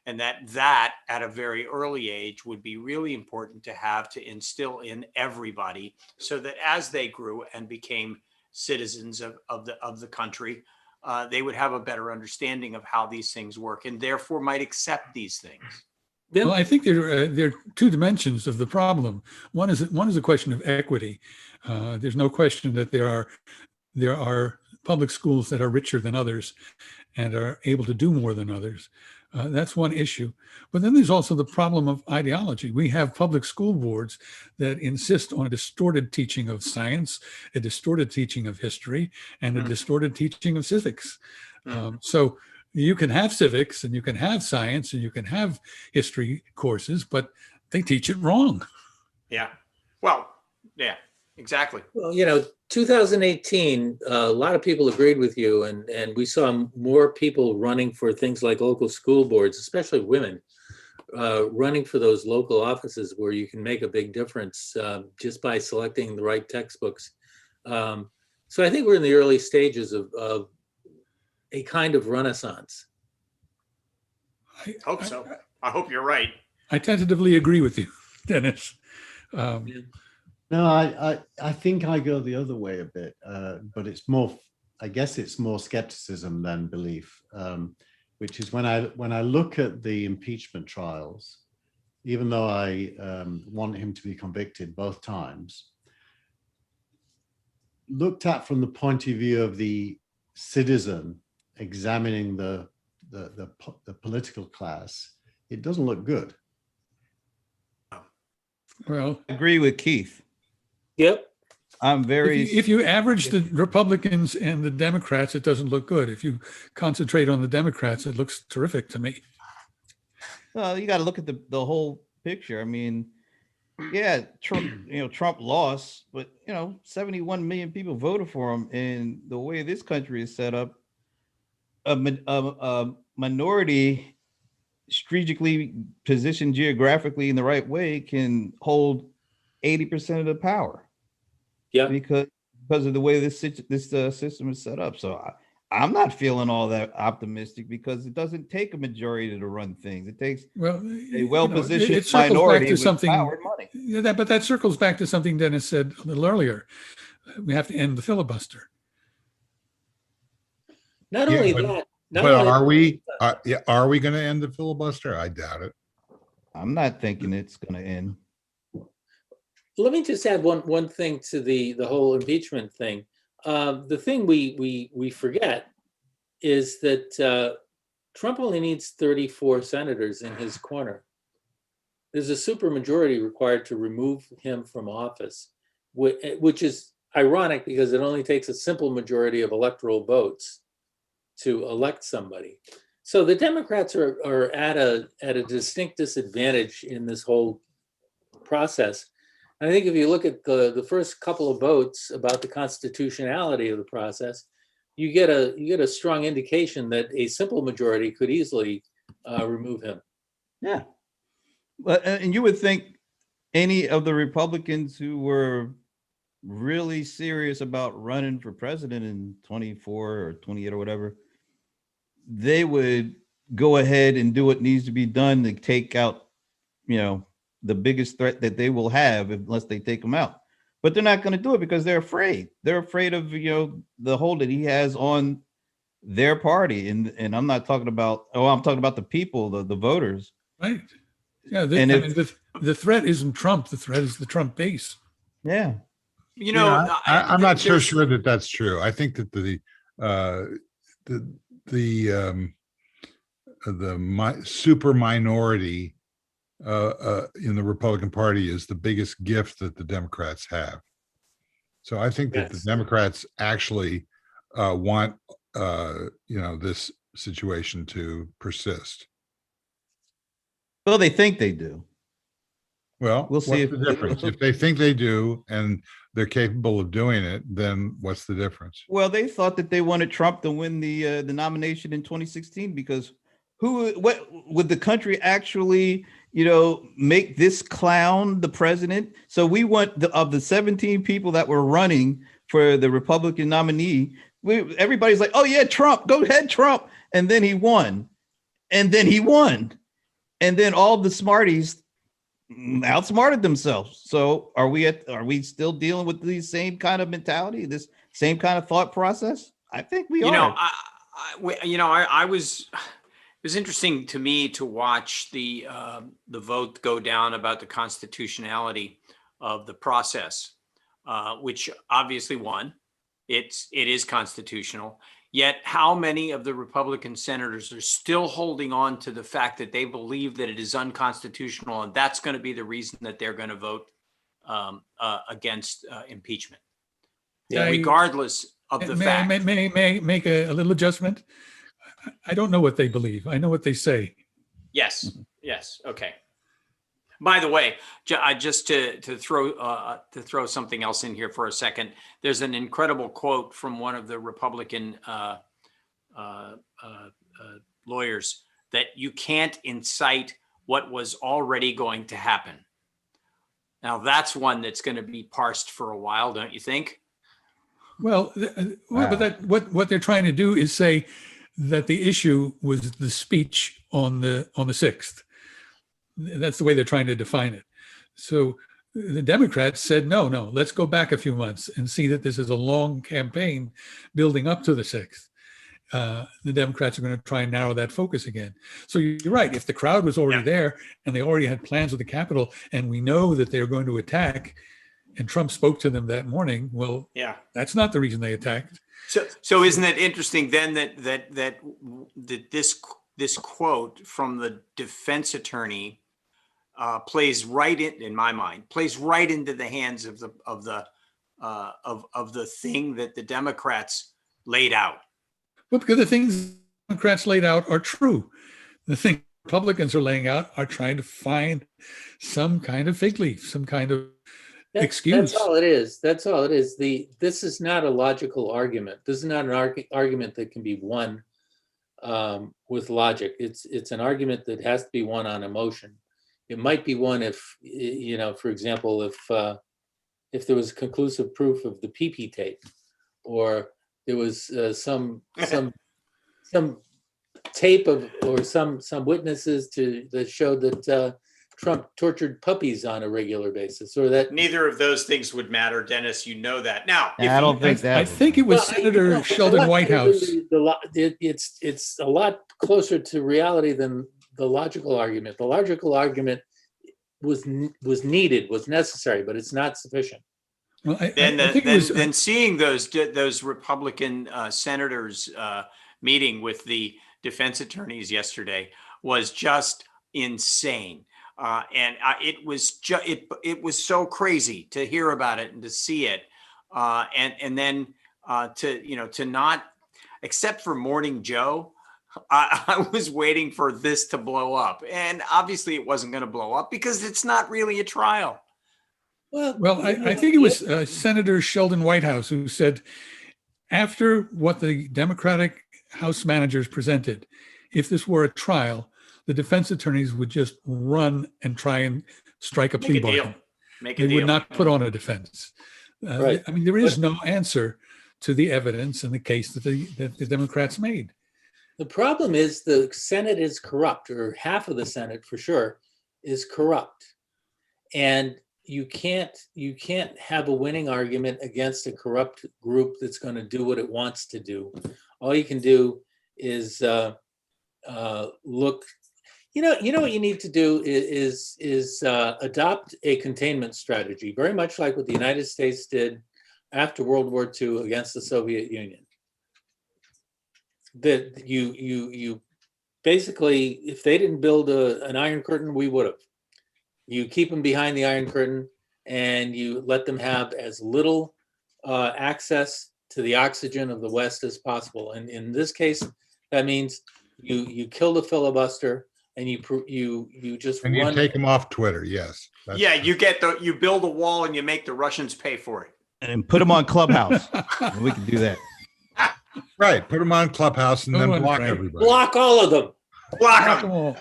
And that at a very early age would be really important to have, to instill in everybody, so that as they grew and became citizens of the country, they would have a better understanding of how these things work, and therefore might accept these things. Well, I think there are two dimensions of the problem. One is a question of equity. There's no question that there are public schools that are richer than others and are able to do more than others. That's one issue. But then there's also the problem of ideology. We have public school boards that insist on a distorted teaching of science, a distorted teaching of history, and a distorted teaching of civics. So you can have civics and you can have science and you can have history courses, but they teach it wrong. Yeah. Well, yeah, exactly. Well, 2018, a lot of people agreed with you, and we saw more people running for things like local school boards, especially women, running for those local offices where you can make a big difference just by selecting the right textbooks. So I think we're in the early stages of a kind of renaissance. I hope so. I hope you're right. I tentatively agree with you, Dennis. No, I think I go the other way a bit, but it's more, I guess it's more skepticism than belief, which is when I look at the impeachment trials, even though I want him to be convicted both times, looked at from the point of view of the citizen examining the political class, it doesn't look good. Well, I agree with Keith. Yep. I'm very. If you average the Republicans and the Democrats, it doesn't look good. If you concentrate on the Democrats, it looks terrific to me. Well, you got to look at the whole picture. I mean, yeah, Trump lost, but 71 million people voted for him, and the way this country is set up, a minority strategically positioned geographically in the right way can hold 80% of the power. Yeah, because of the way this system is set up. So I'm not feeling all that optimistic, because it doesn't take a majority to run things. It takes a well-positioned minority with power and money. Yeah, but that circles back to something Dennis said a little earlier. We have to end the filibuster. Not only that. But are we going to end the filibuster? I doubt it. I'm not thinking it's going to end. Let me just add one thing to the whole impeachment thing. The thing we forget is that Trump only needs 34 senators in his corner. There's a supermajority required to remove him from office, which is, ironic because it only takes a simple majority of electoral votes to elect somebody. So the Democrats are at a distinct disadvantage in this whole process. And I think if you look at the first couple of votes about the constitutionality of the process, you get a strong indication that a simple majority could easily remove him. Yeah. But and you would think any of the Republicans who were really serious about running for president in 24 or 28 or whatever, they would go ahead and do what needs to be done to take out, the biggest threat that they will have unless they take him out. But they're not going to do it because they're afraid. They're afraid of, the hold that he has on their party. And I'm not talking about, I'm talking about the people, the voters. Right. Yeah. The threat isn't Trump. The threat is the Trump base. Yeah. I'm not so sure that that's true. I think that the super minority in the Republican Party is the biggest gift that the Democrats have. So I think that the Democrats actually want this situation to persist. Well, they think they do. Well, we'll see. What's the difference? If they think they do and they're capable of doing it, then what's the difference? Well, they thought that they wanted Trump to win the nomination in 2016 because what would the country actually, make this clown the president? So we want of the 17 people that were running for the Republican nominee, everybody's like, oh yeah, Trump, go ahead, Trump. And then he won. And then all the smarties outsmarted themselves. So are we still dealing with the same kind of mentality, this same kind of thought process? I think we are. It was interesting to me to watch the vote go down about the constitutionality of the process, which obviously won. It is constitutional. Yet how many of the Republican senators are still holding on to the fact that they believe that it is unconstitutional, and that's going to be the reason that they're going to vote against impeachment, regardless of the fact. May make a little adjustment. I don't know what they believe. I know what they say. Yes. Okay. By the way, just to throw something else in here for a second, there's an incredible quote from one of the Republican lawyers that you can't incite what was already going to happen. Now that's one that's going to be parsed for a while, don't you think? Well, but what they're trying to do is say that the issue was the speech on the 6th. That's the way they're trying to define it. So the Democrats said, no, let's go back a few months and see that this is a long campaign building up to the 6th. The Democrats are going to try and narrow that focus again. So you're right. If the crowd was already there and they already had plans with the Capitol, and we know that they're going to attack, and Trump spoke to them that morning, well, that's not the reason they attacked. So isn't it interesting then that this quote from the defense attorney plays right in my mind, plays right into the hands of the thing that the Democrats laid out. Well, because the things Democrats laid out are true. The things Republicans are laying out are trying to find some kind of fig leaf, some kind of excuse. That's all it is. This is not a logical argument. This is not an argument that can be won with logic. It's an argument that has to be won on emotion. It might be won if, for example, if there was conclusive proof of the PP tape, or there was some tape of, or some witnesses that showed that Trump tortured puppies on a regular basis, or that neither of those things would matter, Dennis. You know that. Now, I don't think that. I think it was Senator Sheldon Whitehouse. It's a lot closer to reality than the logical argument. The logical argument was needed, was necessary, but it's not sufficient. Well, then seeing those Republican senators meeting with the defense attorneys yesterday was just insane. And it was so crazy to hear about it and to see it. and then to not, except for Morning Joe, I was waiting for this to blow up, and obviously it wasn't going to blow up because it's not really a trial. Well, I think it was Senator Sheldon Whitehouse who said, after what the Democratic House managers presented, if this were a trial, the defense attorneys would just run and try and strike a plea bargain. They would not put on a defense. Right. I mean, there is no answer to the evidence in the case that the Democrats made. The problem is the Senate is corrupt, or half of the Senate for sure is corrupt. And you can't have a winning argument against a corrupt group that's going to do what it wants to do. All you can do is look. You know what you need to do is adopt a containment strategy, very much like what the United States did after World War II against the Soviet Union. That you basically, if they didn't build an Iron Curtain, we would have. You keep them behind the Iron Curtain, and you let them have as little access to the oxygen of the West as possible. And in this case, that means you kill the filibuster, and you just and you take them off Twitter. Yes. Yeah, you build a wall and you make the Russians pay for it, and put them on Clubhouse. We can do that. Right. Put them on Clubhouse and then block everybody. Block all of them. block them them. all.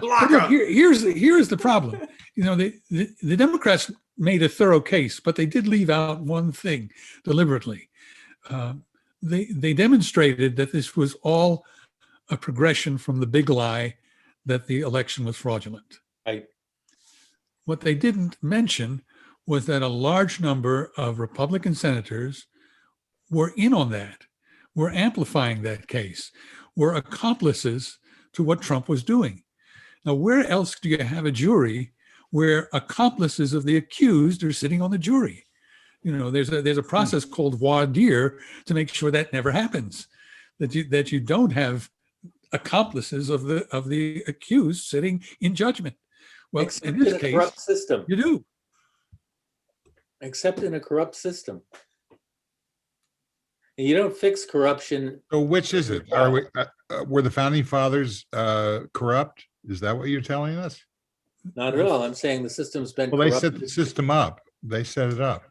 Block Look, them. here's the problem. You know, the Democrats made a thorough case, but they did leave out one thing deliberately. They demonstrated that this was all a progression from the big lie that the election was fraudulent. Right. What they didn't mention was that a large number of Republican senators were in on that, were amplifying that case, were accomplices to what Trump was doing. Now, where else do you have a jury where accomplices of the accused are sitting on the jury? You know, there's a process called voir dire to make sure that never happens, that you don't have accomplices of the accused sitting in judgment. Well, Except in this a case, corrupt system. you do. Except in a corrupt system. And you don't fix corruption. So which is it? Were the founding fathers corrupt? Is that what you're telling us? Not at all. I'm saying the system's been Well, they corrupted. set the system up. They set it up.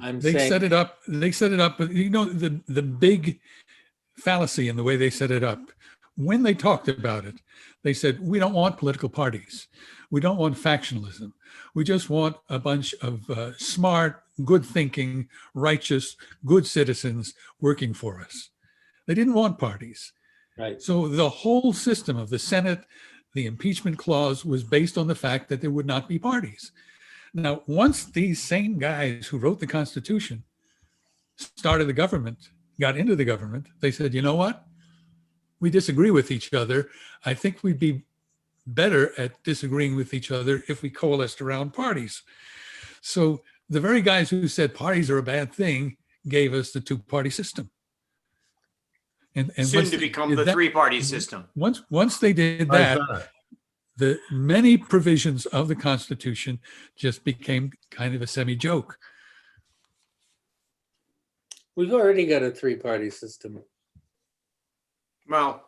They set it up, but you know, the big fallacy in the way they set it up, when they talked about it, they said, we don't want political parties. We don't want factionalism. We just want a bunch of smart, good thinking, righteous, good citizens working for us. They didn't want parties. Right. So the whole system of the Senate, the impeachment clause, was based on the fact that there would not be parties. Now, once these same guys who wrote the Constitution started the government, got into the government, they said, you know what? We disagree with each other. I think we'd be better at disagreeing with each other if we coalesced around parties. So the very guys who said parties are a bad thing gave us the two-party system. And Soon to become the three-party system. Once they did that, the many provisions of the Constitution just became kind of a semi-joke. We've already got a three-party system. Well,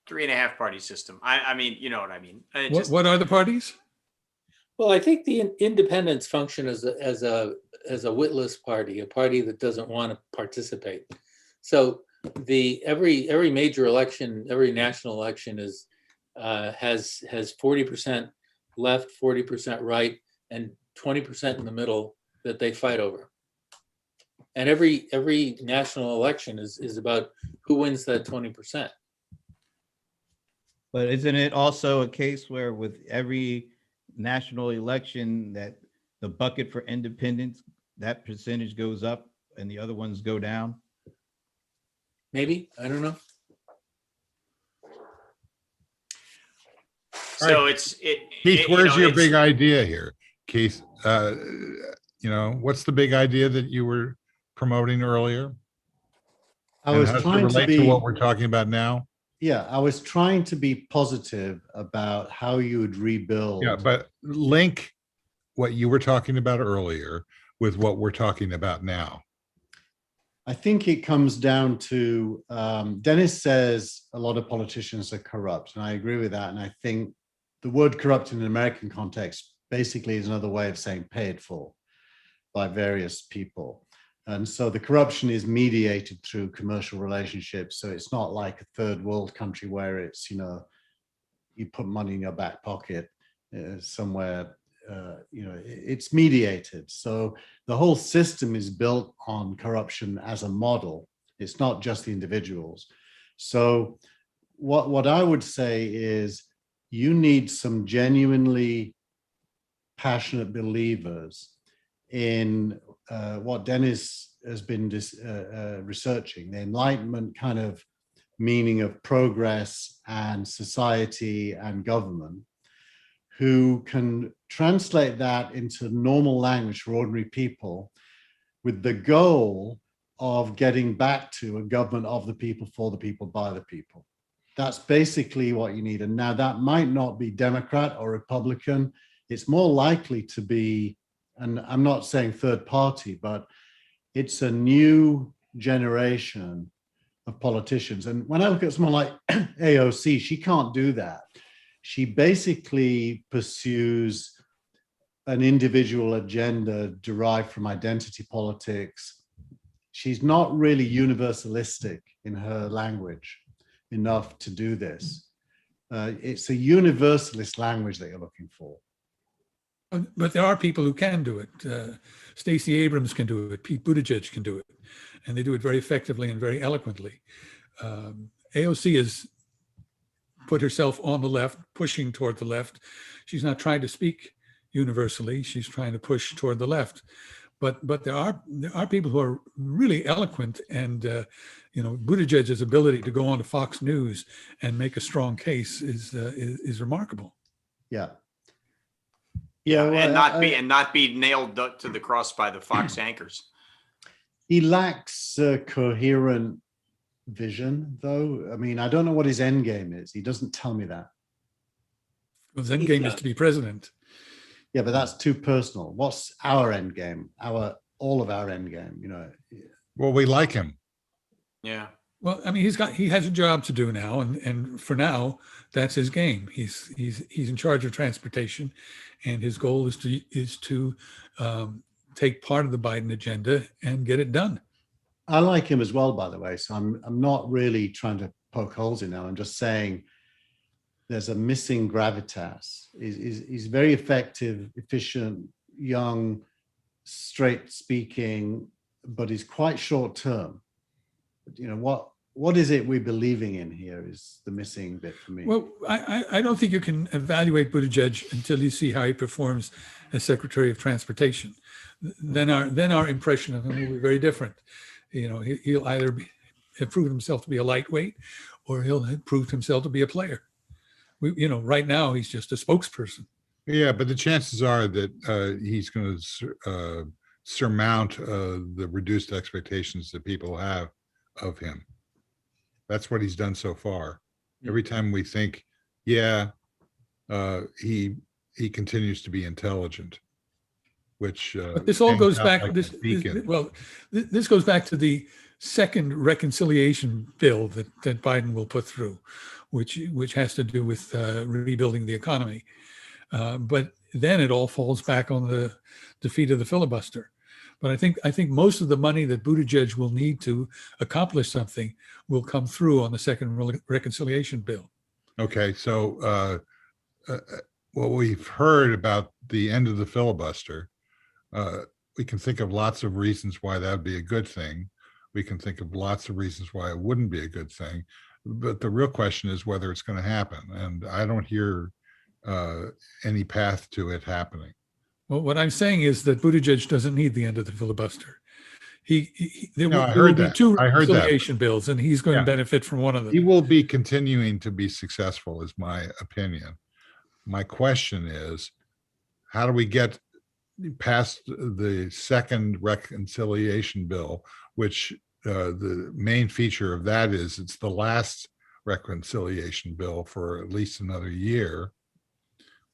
3.5 party system. I mean, you know what I mean. What are the parties? Well, I think the independents function as a witless party, a party that doesn't want to participate. So every major election, every national election has 40% left, 40% right, and 20% in the middle that they fight over. And every national election is about who wins that 20%. But isn't it also a case where with every national election that the bucket for independents, that percentage goes up and the other ones go down? Maybe, I don't know. So Keith, where's your big idea here? Keith, what's the big idea that you were promoting earlier? I was trying to be to what we're talking about now. Yeah, I was trying to be positive about how you would rebuild. Yeah, but link what you were talking about earlier with what we're talking about now? I think it comes down to, Dennis says a lot of politicians are corrupt, and I agree with that. And I think the word corrupt in an American context basically is another way of saying paid for by various people. And so the corruption is mediated through commercial relationships. So it's not like a third world country where it's, you know, you put money in your back pocket somewhere, you know, it's mediated. So the whole system is built on corruption as a model. It's not just the individuals. So what I would say is you need some genuinely passionate believers in what Dennis has been researching, the Enlightenment kind of meaning of progress and society and government, who can translate that into normal language for ordinary people with the goal of getting back to a government of the people, for the people, by the people. That's basically what you need. And now that might not be Democrat or Republican. It's more likely to be, and I'm not saying third party, but it's a new generation of politicians. And when I look at someone like AOC, she can't do that. She basically pursues an individual agenda derived from identity politics. She's not really universalistic in her language enough to do this. It's a universalist language that you're looking for. But there are people who can do it. Stacey Abrams can do it. Pete Buttigieg can do it. And they do it very effectively and very eloquently. AOC has put herself on the left, pushing toward the left. She's not trying to speak universally. She's trying to push toward the left. But there are people who are really eloquent, and you know, Buttigieg's ability to go on to Fox News and make a strong case is remarkable. Yeah. Yeah, well, and not be nailed to the cross by the Fox anchors. He lacks a coherent vision, though. I mean, I don't know what his end game is. He doesn't tell me that. Well, his end game is to be president. Yeah, but that's too personal. What's our end game? All of our end game, you know. Well, we like him. Yeah. Well, I mean, he has a job to do now, and for now, that's his game. He's in charge of transportation, and his goal is to take part of the Biden agenda and get it done. I like him as well, by the way. So I'm not really trying to poke holes in him. I'm just saying there's a missing gravitas. He's very effective, efficient, young, straight speaking, but he's quite short term. You know, what is it we're believing in here is the missing bit for me. Well, I don't think you can evaluate Buttigieg until you see how he performs as Secretary of Transportation. Then our impression of him will be very different. You know, he'll either have proved himself to be a lightweight, or he'll have proved himself to be a player. You know, right now he's just a spokesperson. Yeah, but the chances are that he's going to surmount the reduced expectations that people have of him. That's what he's done so far. Every time we think, yeah, he continues to be intelligent, which but this all goes back. Like This goes back to the second reconciliation bill that Biden will put through, which has to do with rebuilding the economy. But then it all falls back on the defeat of the filibuster. But I think most of the money that Buttigieg will need to accomplish something will come through on the second reconciliation bill. Okay, so what we've heard about the end of the filibuster, we can think of lots of reasons why that would be a good thing. We can think of lots of reasons why it wouldn't be a good thing. But the real question is whether it's going to happen. And I don't hear any path to it happening. Well, what I'm saying is that Buttigieg doesn't need the end of the filibuster. There No, I will heard be that. two I heard that. reconciliation bills, and he's going to benefit from one of them. He will be continuing to be successful, is my opinion. My question is, how do we get past the second reconciliation bill, which the main feature of that is it's the last reconciliation bill for at least another year,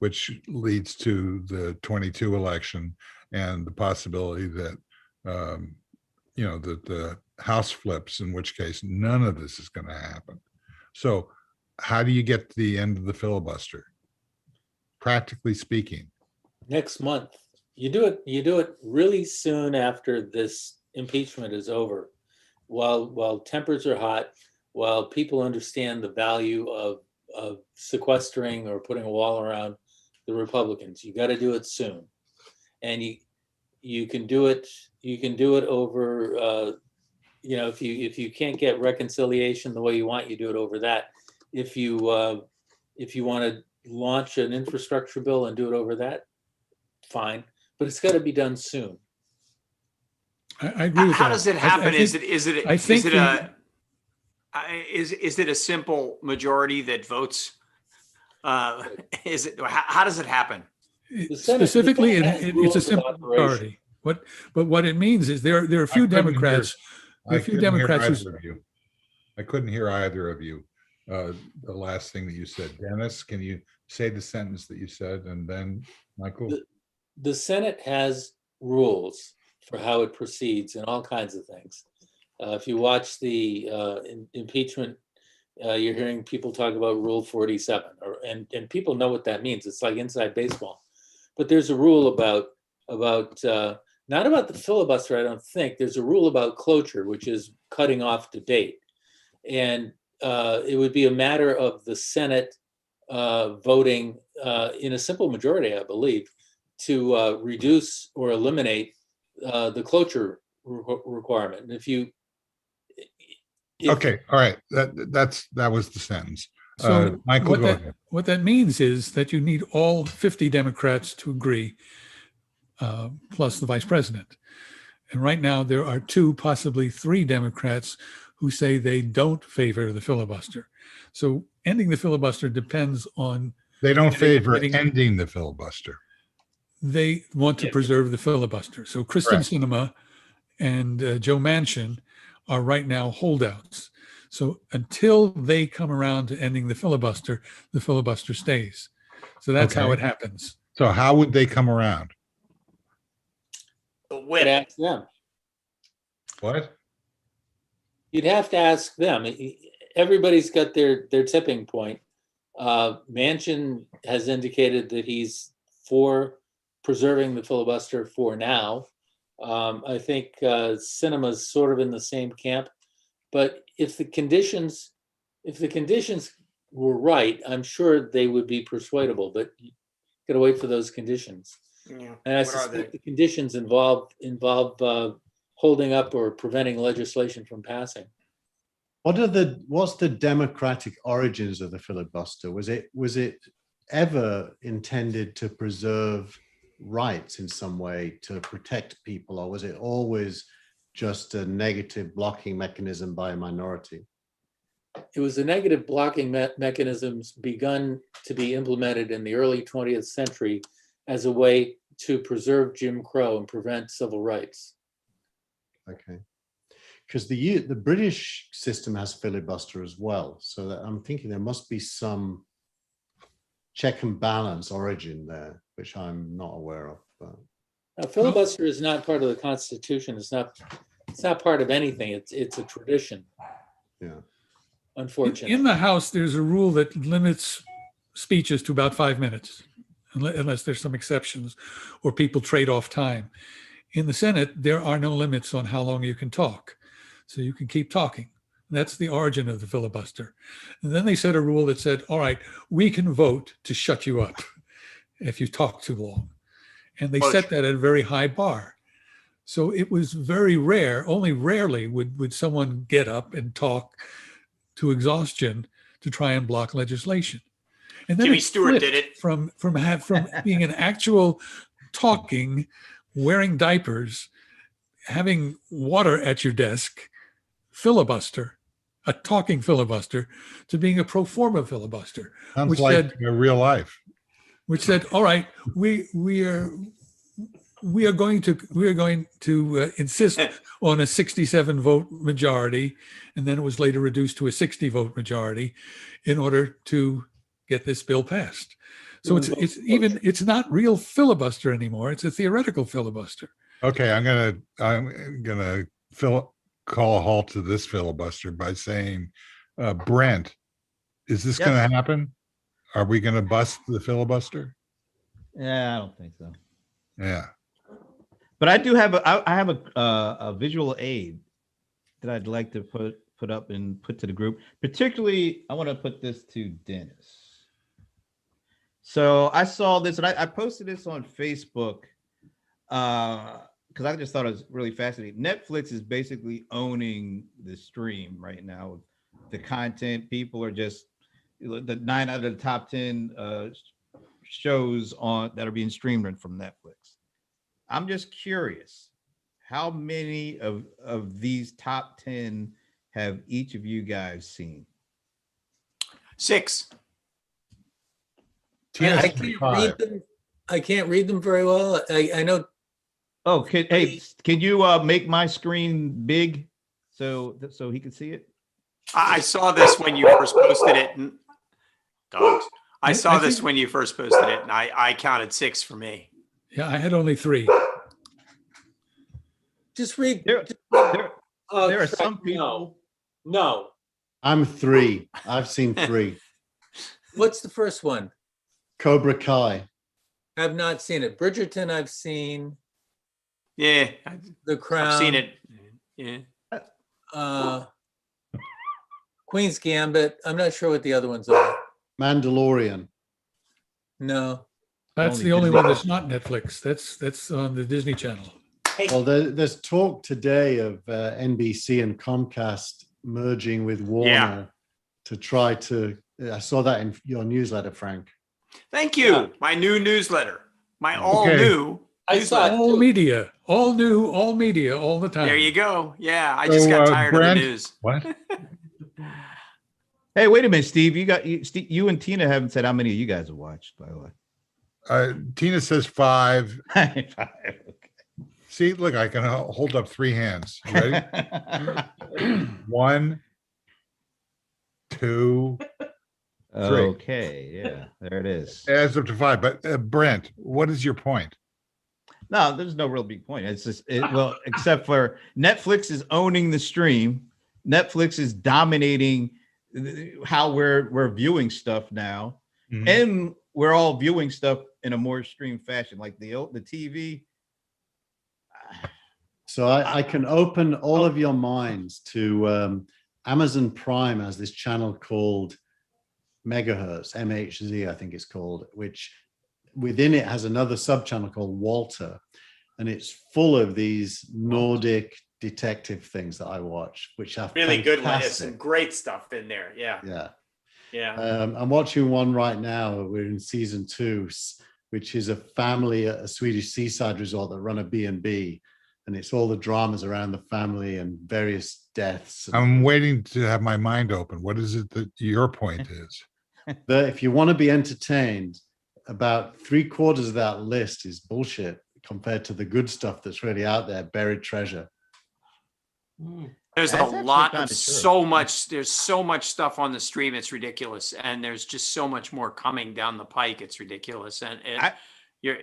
which leads to the 22 election and the possibility that, that the House flips, in which case none of this is going to happen. So how do you get to the end of the filibuster? Practically speaking. Next month. You do it really soon after this impeachment is over, while tempers are hot, while people understand the value of sequestering or putting a wall around the Republicans. You got to do it soon, and you can do it over. If you can't get reconciliation the way you want, you do it over that. If you want to launch an infrastructure bill and do it over that, fine, but it's got to be done soon. I agree with that. How does it happen? Is it a simple majority that votes? How does it happen? Specifically, it's a simple majority. But what it means is there are a few Democrats. I couldn't hear either of you. The last thing that you said, Dennis, can you say the sentence that you said, and then Michael? The Senate has rules for how it proceeds and all kinds of things. If you watch the impeachment, you're hearing people talk about Rule 47, and people know what that means. It's like inside baseball. But there's a rule about not about the filibuster, I don't think. There's a rule about cloture, which is cutting off debate. And it would be a matter of the Senate voting in a simple majority, I believe, to reduce or eliminate the cloture requirement. And okay, all right, that was the sentence. So Michael, go ahead. What that means is that you need all 50 Democrats to agree, plus the vice president. And right now there are 2, possibly 3 Democrats who say they don't favor the filibuster. So ending the filibuster depends on. They don't favor ending the filibuster. They want to preserve the filibuster. So Kristen Sinema and Joe Manchin are right now holdouts. So until they come around to ending the filibuster stays. So that's how it happens. So how would they come around? You'd ask them. What? You'd have to ask them. Everybody's got their tipping point. Manchin has indicated that he's for preserving the filibuster for now. I think Sinema's sort of in the same camp. But if the conditions were right, I'm sure they would be persuadable. But you got to wait for those conditions. Yeah. And I suspect the conditions involve holding up or preventing legislation from passing. What's the democratic origins of the filibuster? Was it ever intended to preserve rights in some way, to protect people, or was it always just a negative blocking mechanism by a minority? It was a negative blocking mechanisms begun to be implemented in the early 20th century as a way to preserve Jim Crow and prevent civil rights. Okay. Because the British system has filibuster as well. So that I'm thinking there must be some check and balance origin there, which I'm not aware of. But now, filibuster is not part of the Constitution. It's not part of anything. It's a tradition. Yeah. Unfortunately. In the House, there's a rule that limits speeches to about 5 minutes, unless there's some exceptions or people trade off time. In the Senate, there are no limits on how long you can talk. So you can keep talking. That's the origin of the filibuster. And then they set a rule that said, all right, we can vote to shut you up if you talk too long. And they set that at a very high bar. So it was very rare, only rarely would someone get up and talk to exhaustion to try and block legislation. And then Jimmy Stewart did it. From being an actual talking, wearing diapers, having water at your desk, filibuster, a talking filibuster, to being a pro forma filibuster. Sounds which like said, real life. Which said, all right, we are going to insist on a 67 vote majority, and then it was later reduced to a 60 vote majority in order to get this bill passed. So it's not real filibuster anymore. It's a theoretical filibuster. Okay, I'm gonna call a halt to this filibuster by saying, Brent, is this Yes. going to happen? Are we going to bust the filibuster? Yeah, I don't think so. Yeah. But I do have a visual aid that I'd like to put up and put to the group. Particularly, I want to put this to Dennis. So I saw this, and I posted this on Facebook because I just thought it was really fascinating. Netflix is basically owning the stream right now. The content, people are just the 9 out of the top 10 shows that are being streamed from Netflix. I'm just curious, how many of these top 10 have each of you guys seen? 6. I can't read them. I can't read them very well. I know. Oh, can you make my screen big so he can see it? I saw this when you first posted it. And dogs. I saw this when you first posted it, and I counted 6 for me. Yeah, I had only 3. Just read. There are some people. No. I'm 3. I've seen 3. What's the first one? Cobra Kai. I've not seen it. Bridgerton, I've seen. Yeah. The Crown. I've seen it. Yeah. Queen's Gambit. I'm not sure what the other ones are. Mandalorian. No. That's the only one that's not Netflix. That's on the Disney Channel. Well, there's talk today of NBC and Comcast merging with Warner to try to. I saw that in your newsletter, Frank. Thank you. Yeah. My new newsletter. My all new. I saw it all media, all new, all media, all the time. There you go. Yeah, I just got tired of the news. What? Hey, wait a minute, Steve. You and Tina haven't said how many of you guys have watched, by the way. Tina says 5. 5. Okay. See, look, I can hold up 3 hands. You ready? 1, 2, 3. Okay, yeah, there it is. Adds up to 5. But Brent, what is your point? No, there's no real big point. It's just well, except for Netflix is owning the stream. Netflix is dominating how we're viewing stuff now, and we're all viewing stuff in a more stream fashion, like the TV. So I can open all of your minds to Amazon Prime has this channel called Megahertz, MHZ, I think it's called, which within it has another sub-channel called Walter, and it's full of these Nordic detective things that I watch, which are really fantastic. Good one. There's some great stuff in there. Yeah. I'm watching one right now. We're in season 2, which is a family at a Swedish seaside resort that run a B&B, and it's all the dramas around the family and various deaths. I'm waiting to have my mind open. What is it that your point is? But if you want to be entertained, about 3/4 of that list is bullshit compared to the good stuff that's really out there, buried treasure. There's a lot of there's so much stuff on the stream. It's ridiculous. And there's just so much more coming down the pike. It's ridiculous. And you're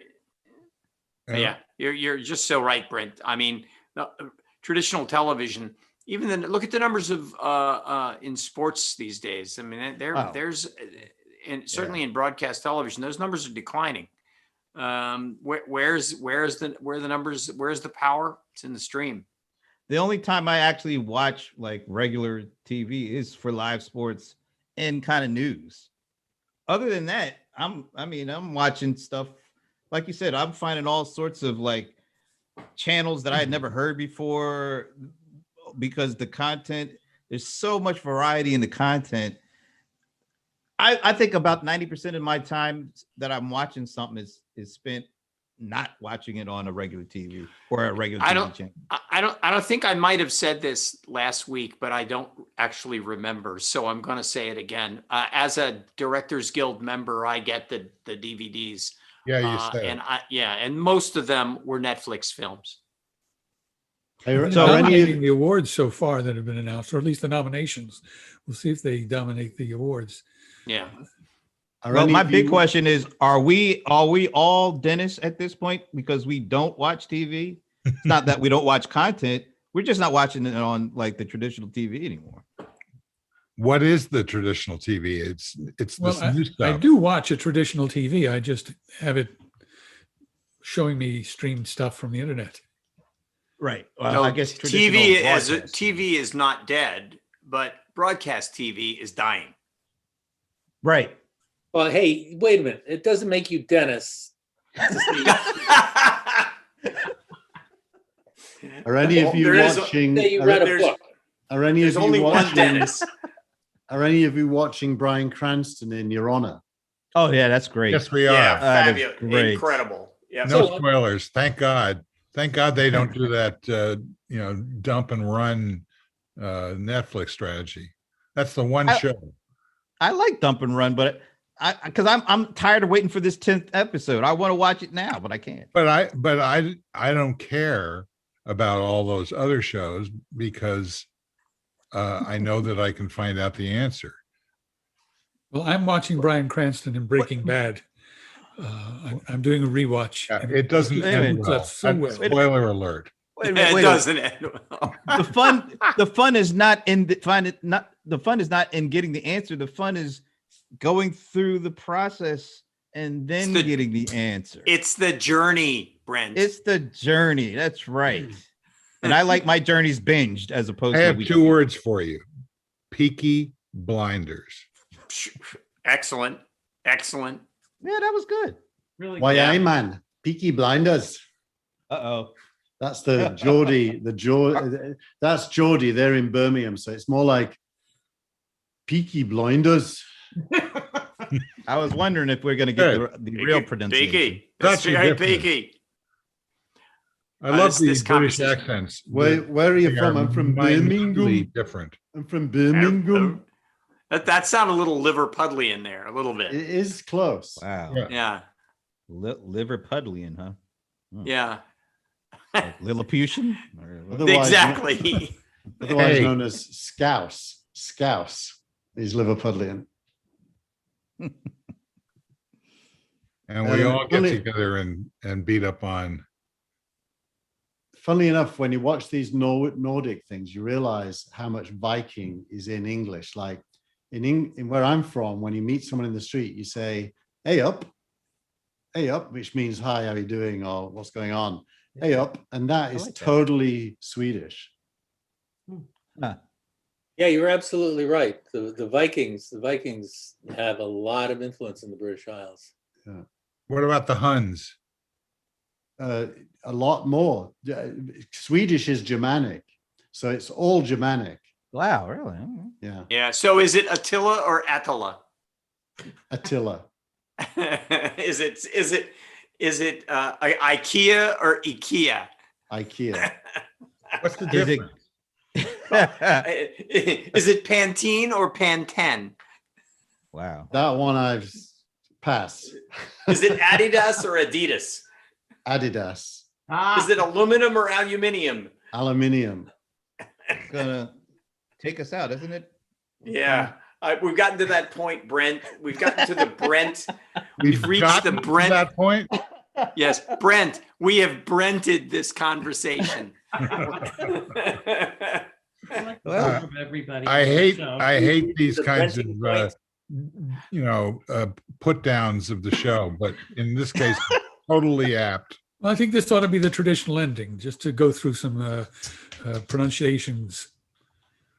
just so right, Brent. I mean, traditional television, even then, look at the numbers of in sports these days. I mean, there's and certainly in broadcast television, those numbers are declining. Where's the power? It's in the stream. The only time I actually watch like regular TV is for live sports and kind of news. Other than that, I'm watching stuff. Like you said, I'm finding all sorts of like channels that I had never heard before because the content, there's so much variety in the content. I think about 90% of my time that I'm watching something is spent not watching it on a regular TV or a regular TV channel. I don't think I might have said this last week, but I don't actually remember. So I'm going to say it again. As a Directors Guild member, I get the DVDs. Yeah, you said. And most of them were Netflix films. So dominating the awards so far that have been announced, or at least the nominations. We'll see if they dominate the awards. Yeah. Well, my big question is: Are we all dentists at this point because we don't watch TV? It's not that we don't watch content; we're just not watching it on like the traditional TV anymore. What is the traditional TV? It's this new stuff. I do watch a traditional TV. I just have it showing me streamed stuff from the internet. Right. Well, No, I guess TV is not dead, but broadcast TV is dying. Right. Well, hey, wait a minute. It doesn't make you dentists. Are any of you watching? Say you read a book. Are any of There's you only one watching? dentist. Are any of you watching Bryan Cranston in Your Honor? Oh yeah, that's great. Yes, we Yeah, are. fabulous, great. incredible. Yeah. No spoilers. Thank God. Thank God they don't do that. Dump and run Netflix strategy. That's the one show. I like Dump and Run, but I'm tired of waiting for this 10th episode. I want to watch it now, but I can't. But I don't care about all those other shows because I know that I can find out the answer. Well, I'm watching Bryan Cranston in Breaking Bad. I'm doing a rewatch. Yeah, it doesn't end well. Spoiler alert. Wait a minute, It doesn't end well. The fun is not in the fun is not in getting the answer. The fun is going through the process and then getting the answer. It's the journey, Brent. It's the journey. That's right. And I like my journeys binged as opposed to. I have two words for you: Peaky Blinders. Excellent. Excellent. Yeah, that was good. Really? Why, Yeah. aye, man. Peaky Blinders. Uh-oh. That's the Geordie. That's Geordie. They're in Birmingham, so it's more like Peaky Blinders. I was wondering if we're going to get the real pronunciation. Peaky. That's That's right, different. Peaky. I love this these British conversation. accents. Where are you They from? are I'm from minutely Birmingham. different. I'm from Birmingham. That sounded a little Liverpudlian in there, a little bit. It is close. Wow. Yeah. Yeah. Liverpudlian, huh? Yeah. Like Lilliputian? Otherwise- Exactly. Otherwise Hey. known as Scouse. Scouse is Liverpudlian. And we all get only- together and beat up on. Funnily enough, when you watch these Nordic things, you realize how much Viking is in English. Like in where I'm from, when you meet someone in the street, you say, hey up, which means hi, how are you doing? Or what's going on? Hey up. And that is like that. totally Swedish. Yeah, you're absolutely right. The Vikings have a lot of influence in the British Isles. What about the Huns? A lot more. Swedish is Germanic. So it's all Germanic. Wow, really? Yeah. Yeah. So is it Attila or Attila? Attila. Is it IKEA or IKEA? IKEA. What's the Is it- difference? Is it Pantene or Pantene? Wow. That one I've passed. Is it Adidas or Adidas? Adidas. Is it aluminum or aluminium? Aluminium. It's gonna take us out, isn't it? Yeah. We've gotten to that point, Brent. We've gotten to the Brent. We've reached gotten the to Brent. that point. Yes, Brent. We have Brented this conversation. Well, Everybody. I hate these The kinds of Brenting put downs of the show, but in this case, totally apt. Well, I think this ought to be the traditional ending, just to go through some pronunciations.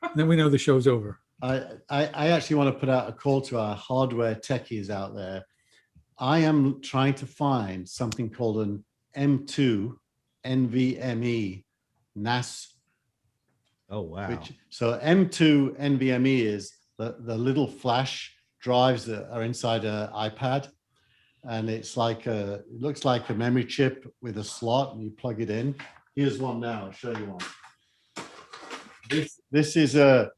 And then we know the show's over. I actually want to put out a call to our hardware techies out there. I am trying to find something called an M2 NVMe NAS. oh wow. So M2 NVMe is the little flash drives that are inside an iPad. And it's like it looks like a memory chip with a slot and you plug it in. Here's one now, I'll show you one. This is a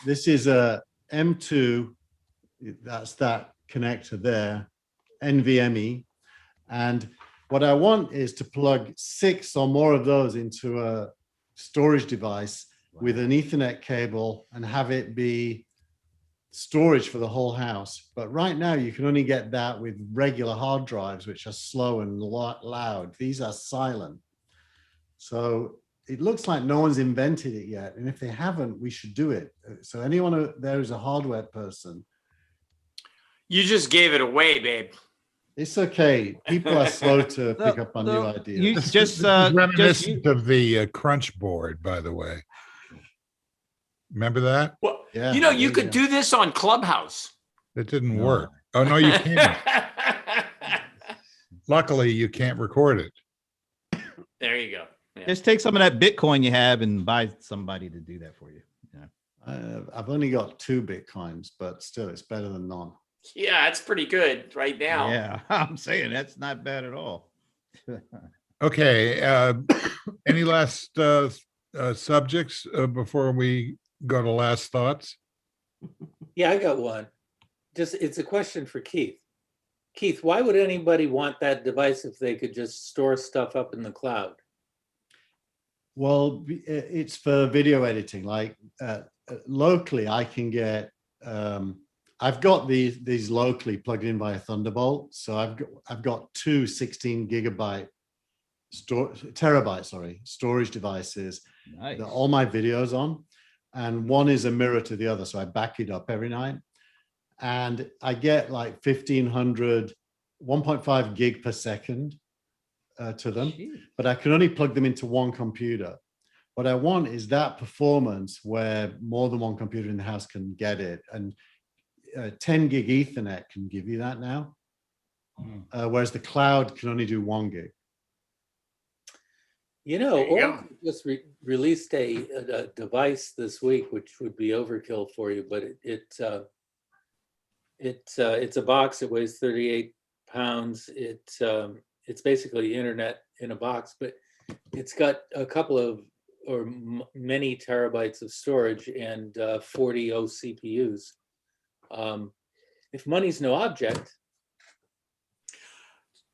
M2, that's that connector there, NVMe. And what I want is to plug 6 or more of those into a storage device with an Ethernet cable and have it be storage for the whole house. But right now you can only get that with regular hard drives, which are slow and loud. These are silent. So it looks like no one's invented it yet. And if they haven't, we should do it. So anyone there who's a hardware person. You just gave it away, babe. It's okay. People are slow to pick up on new ideas. You This just is reminiscent of the crunch board, by the way. Remember that? Well, Yeah, you know, you could do this on Clubhouse. It didn't No. work. Oh, no, you can't. Luckily, you can't record it. There you go. Yeah. just take some of that Bitcoin you have and buy somebody to do that for you. Yeah. I've only got 2 Bitcoins, but still it's better than none. Yeah, it's pretty good right now. Yeah, I'm saying that's not bad at all. Okay. Any last subjects before we go to last thoughts? Yeah, I got one. It's a question for Keith. Keith, why would anybody want that device if they could just store stuff up in the cloud? Well, it's for video editing. Like locally, I can get. I've got these locally plugged in by a Thunderbolt. So I've got 2 16 gigabyte terabyte storage devices Nice. that all my videos on, and one is a mirror to the other. So I back it up every night, and I get like 1,500, 1.5 gig per second to them. Jeez. But I can only plug them into one computer. What I want is that performance where more than one computer in the house can get it. And 10 gig Ethernet can give you that now, whereas the cloud can only do 1 gig. You know, There you go. Oracle just released a device this week, which would be overkill for you, but it's a box that weighs 38 pounds. It's basically internet in a box, but it's got a couple of many terabytes of storage and 40 OCPUs. If money's no object,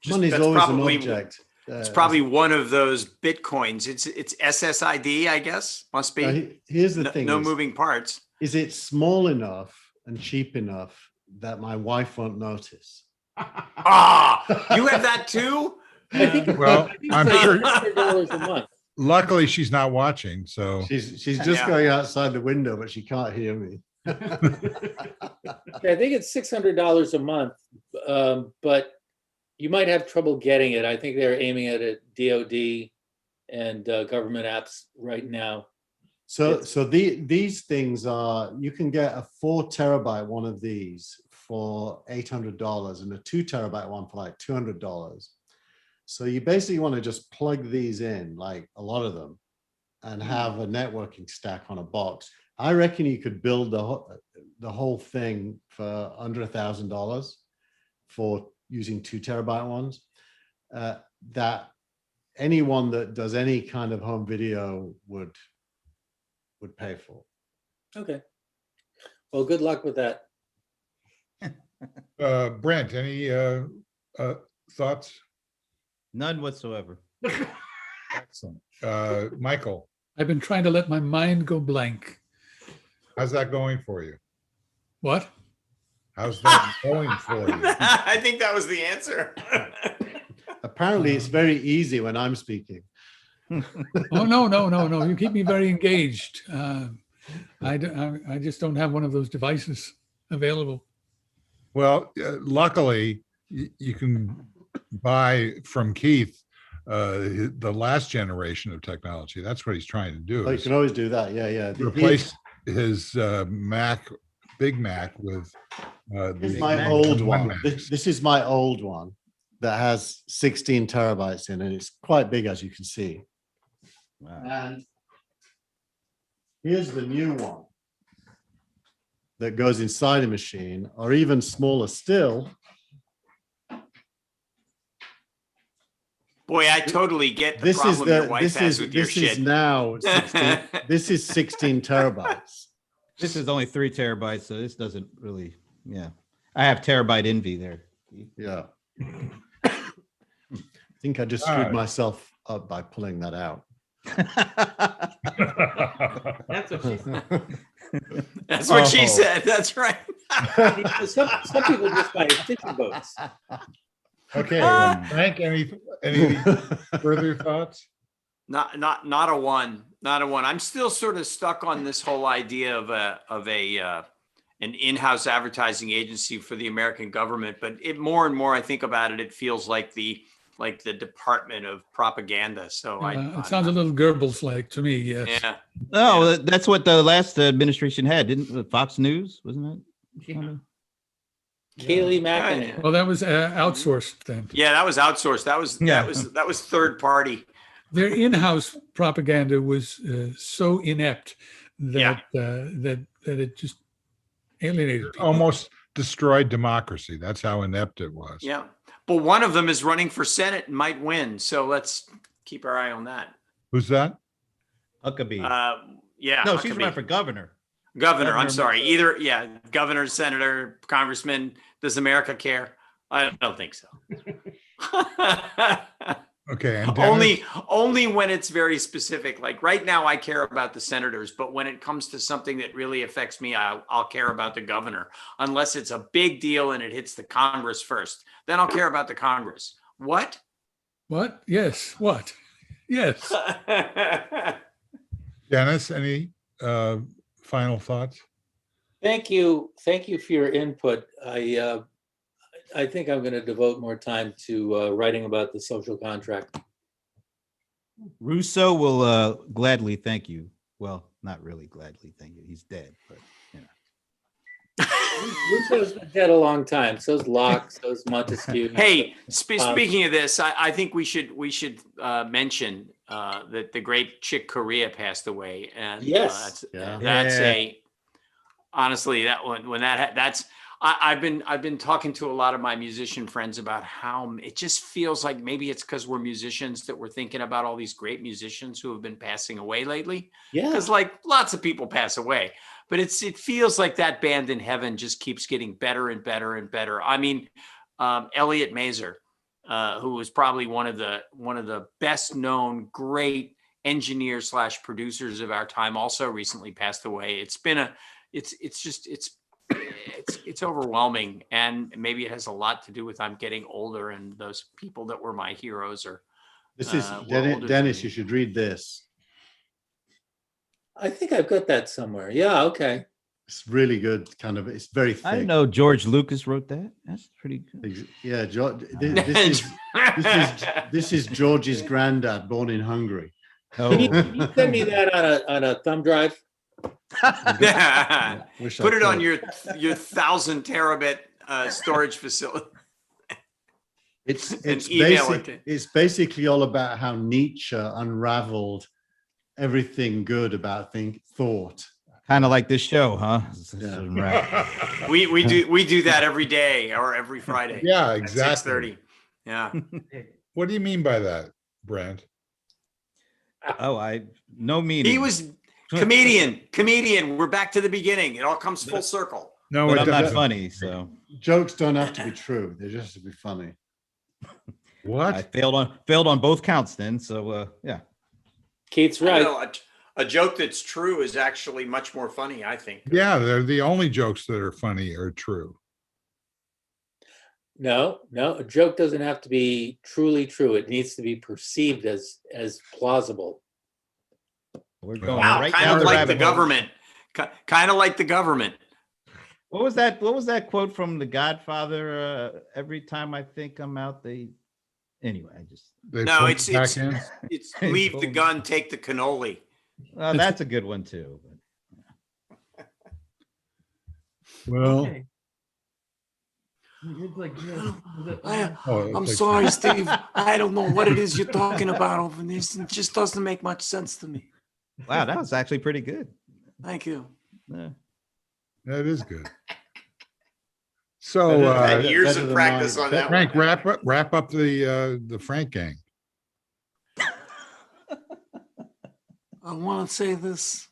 Money's that's always probably- an object. It's probably one of those Bitcoins. It's SSID, I guess. Must be. Here's the No, thing: no moving parts. is it small enough and cheap enough that my wife won't notice? Ah, you have that too? I think Well, I'm it's sure. like $100 a month. Luckily, she's not watching. So She's just Yeah. going outside the window, but she can't hear me. I think it's $600 a month, but you might have trouble getting it. I think they're aiming at it DoD and government apps right now. So these things are, you can get a 4 terabyte one of these for $800 and a 2 terabyte one for like $200. So you basically want to just plug these in, like a lot of them, and have a networking stack on a box. I reckon you could build the whole thing for under $1,000 for using 2 terabyte ones. That anyone that does any kind of home video would pay for. Okay. Well, good luck with that. Brent, any thoughts? None whatsoever. Excellent. Michael, I've been trying to let my mind go blank. how's that going for you? What? How's that going for you? I think that was the answer. Apparently, it's very easy when I'm speaking. Oh, no. You keep me very engaged. I just don't have one of those devices available. Well, luckily, you can buy from Keith the last generation of technology. That's what he's trying to do. Oh, you is can always do that. Yeah. replace his Big Mac with This is the my Mac. old One one. Max. This is my old one that has 16 terabytes in it. It's quite big, as you can see. Wow. And here's the new one that goes inside a machine, or even smaller still. Boy, I totally get the This is problem your the wife this has is with your this is shit. now 16, this is 16 terabytes. This is only 3 terabytes, so this doesn't really, yeah. I have terabyte envy there. Yeah. I think I just screwed myself up by pulling that out. That's what she said. That's what she Oh. said. That's right. Some people just buy fishing boats. Okay, Frank, any further thoughts? Not a one. I'm still sort of stuck on this whole idea of an in-house advertising agency for the American government. But more and more I think about it, it feels like the Department of Propaganda. So it sounds a little Goebbels-like to me. Yes. yeah. No, that's what the last administration had, didn't Fox News, wasn't it? Yeah. Kayleigh McEnany. Well, that was outsourced then. Yeah, that was outsourced. That was third party. Their in-house propaganda was so inept that that it just alienated people. Almost destroyed democracy. That's how inept it was. Yeah. But one of them is running for Senate and might win. So let's keep our eye on that. Who's that? Huckabee. Yeah. No, she's Huckabee. running for governor. Governor, I'm Governor sorry. Either, governor, senator, congressman. Does America care? I don't think so. Okay. And Dennis? only when it's very specific. Like right now, I care about the senators, but when it comes to something that really affects me, I'll care about the governor, unless it's a big deal and it hits the Congress first. Then I'll care about the Congress. What? What? Yes. What? Yes. Dennis, any final thoughts? Thank you for your input. I think I'm going to devote more time to writing about the social contract. Rousseau will gladly thank you. Well, not really gladly thank you. He's dead, but you know. Rousseau's been dead a long time. So's Locke. So's Montesquieu. Hey, speaking of this, I think we should mention that the great Chick Corea passed away, and yes, honestly, that one that's. I've been talking to a lot of my musician friends about how it just feels like maybe it's because we're musicians that we're thinking about all these great musicians who have been passing away lately. Yeah, because like lots of people pass away, but it feels like that band in heaven just keeps getting better and better and better. I mean, Elliot Mazer, who was probably one of the best known great engineers / producers of our time, also recently passed away. It's overwhelming, and maybe it has a lot to do with I'm getting older, and those people that were my heroes are. This is Dennis. You should read this. I think I've got that somewhere. Yeah. Okay. It's really good. It's very thick. I know George Lucas wrote that. That's pretty good. Yeah, this is George's granddad, born in Hungary. Oh. Can you send me that on a thumb drive? Put it on your 1,000 terabit storage facility. It's basically all about how Nietzsche unraveled everything good about thought. Kind of like this show, huh? Yeah. We do that every day or every Friday. Yeah, exactly. 6:30. Yeah. What do you mean by that, Brent? Oh, no meaning. He was comedian. We're back to the beginning. It all comes full circle. No, but I'm not funny, so jokes don't have to be true. They just have to be funny. What? I failed on both counts then. So yeah. Keith's right. Know, a joke that's true is actually much more funny, I think. Yeah, they're the only jokes that are funny or true. No, a joke doesn't have to be truly true. It needs to be perceived as plausible. We're going right kind of like the government. Kind of like the government. What was that quote from The Godfather? Every time I think I'm out, it's leave the gun, take the cannoli. That's a good one too. Well, Okay. It's like, I'm sorry, Steve. I don't know what it is you're talking about over this. It just doesn't make much sense to me. Wow, that was actually pretty good. Thank you. Yeah. that is good. So, Years of practice on that. Frank, wrap up the Frank gang. I want to say this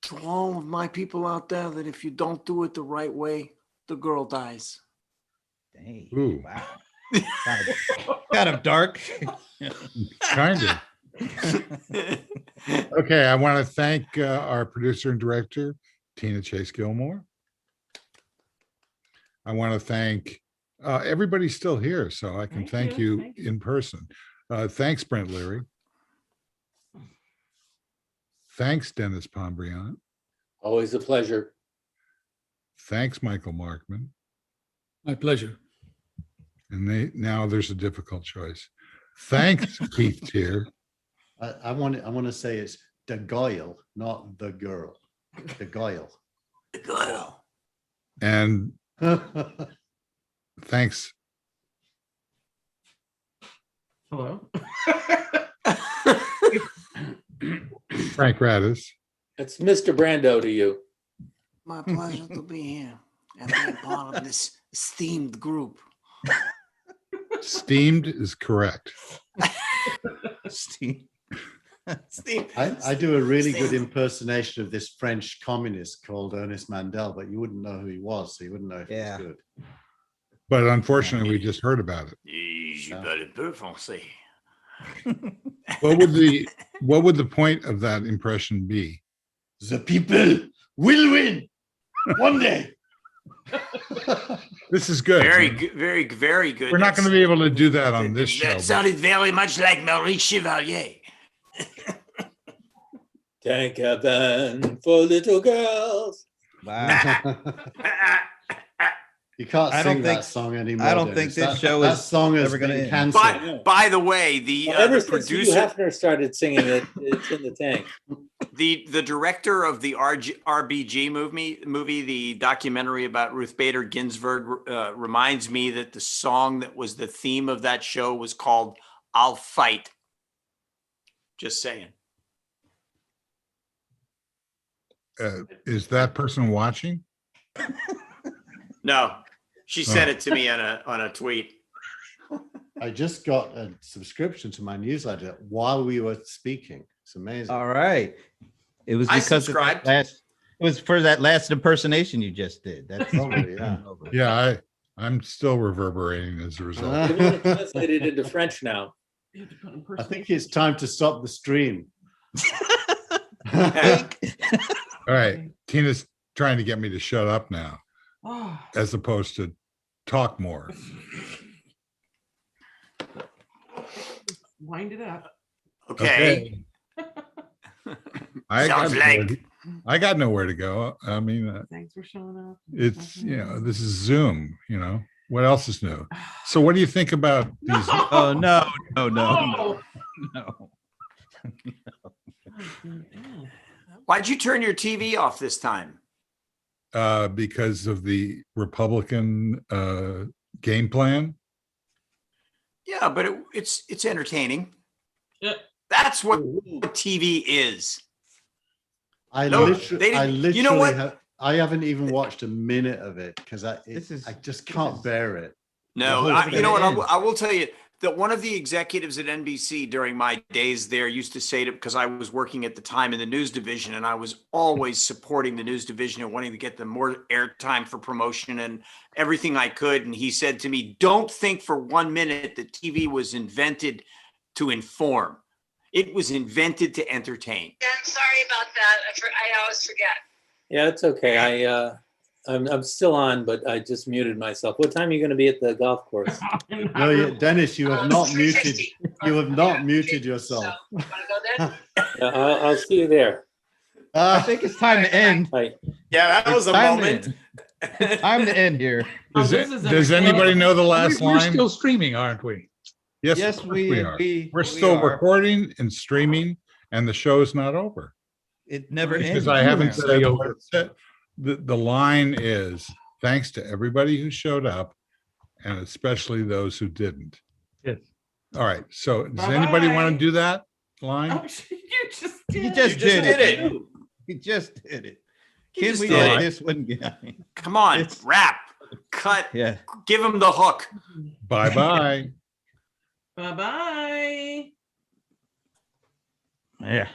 to all of my people out there that if you don't do it the right way, the girl dies. Dang. Ooh. Wow. Kind of dark. Kind of. Okay, I want to thank our producer and director, Tina Chase Gilmore. I want to thank everybody's still here, so I can thank you Thank you. in person. Thanks, Brent Leary. Thanks, Dennis Pombriant. Always a pleasure. Thanks, Michael Markman. My pleasure. And now there's a difficult choice. Thanks, Keith Tier. I want to say it's the Goyle, not the girl. The Goyle. And thanks. Hello. Frank Radis. It's Mr. Brando to you. My pleasure to be here and be part of this esteemed group. Steamed is correct. Steve. I do a really good impersonation of this French communist called Ernest Mandel, but you wouldn't know who he was, so you wouldn't know if Yeah. he was good. But unfortunately, we just heard about it. Je parle un peu français. What would the point of that impression be? The people will win one day. This is good. Very good, very, very good. We're not going to be able to do that on this show. That sounded very much like Maurice Chevalier. Tank heaven for little girls. Wow. You can't I don't sing think- that song anymore. I don't Dennis. think this That- show that is song has ever gonna been end. cancelled. By the way, the Ever since Hugh producer, Hefner started singing it, it's in the tank. the director of the RBG movie, the documentary about Ruth Bader Ginsburg, reminds me that the song that was the theme of that show was called "I'll Fight." Just saying. Is that person watching? No, she sent it to me on a tweet. I just got a subscription to my newsletter while we were speaking. It's amazing. All right. It was I because of subscribed. that last, it was for that last impersonation you just did. That's Probably, yeah. Yeah, I'm still reverberating as a result. We're going to translate it into French now. You have to put I impersonation. think it's time to stop the stream. All right, Tina's trying to get me to shut up now, Oh, as opposed to talk more. wind it up. Okay. I Sounds I got nowhere to go. I mean, Thanks for showing up. it's, this is Zoom, what else is new? So what do you think about these? Oh, no. Why'd you turn your TV off this time? Because of the Republican game plan? Yeah, but it's entertaining. Yeah. That's what TV is. I No, literally, they I didn't- literally you know what? I haven't even watched a minute of it because I just can't bear it. No, The whole you know what? thing. I will tell you that one of the executives at NBC during my days there used to say to, because I was working at the time in the news division, and I was always supporting the news division and wanting to get them more airtime for promotion and everything I could. And he said to me, "Don't think for 1 minute that TV was invented to inform. It was invented to entertain." Yeah, I'm sorry about that. I always forget. Yeah, it's okay. I'm still on, but I just muted myself. What time are you going to be at the golf course? No, Dennis, you have not muted. 3:60. You have not muted yourself. So, want to go then? I'll see you there. I think it's time to end. Bye. Yeah, that was a Time to moment. end. Time to end here. Oh, Does, this is does entertaining. anybody know the last We're line? still streaming, aren't we? Yes, Yes, of course we are. we We're still are. recording and streaming, and the show's not over. It never ends. Because I haven't Yeah. said what it said. The line is, thanks to everybody who showed up, and especially those who didn't. Yes. All right, so does anybody want Bye-bye. to do that line? Oh, you just did. You just You just did it. did it. He just did it. You Can just we did let it. this one get? Come on, It's- rap, cut, Yeah. give him the hook. Bye-bye. Bye-bye. Yeah.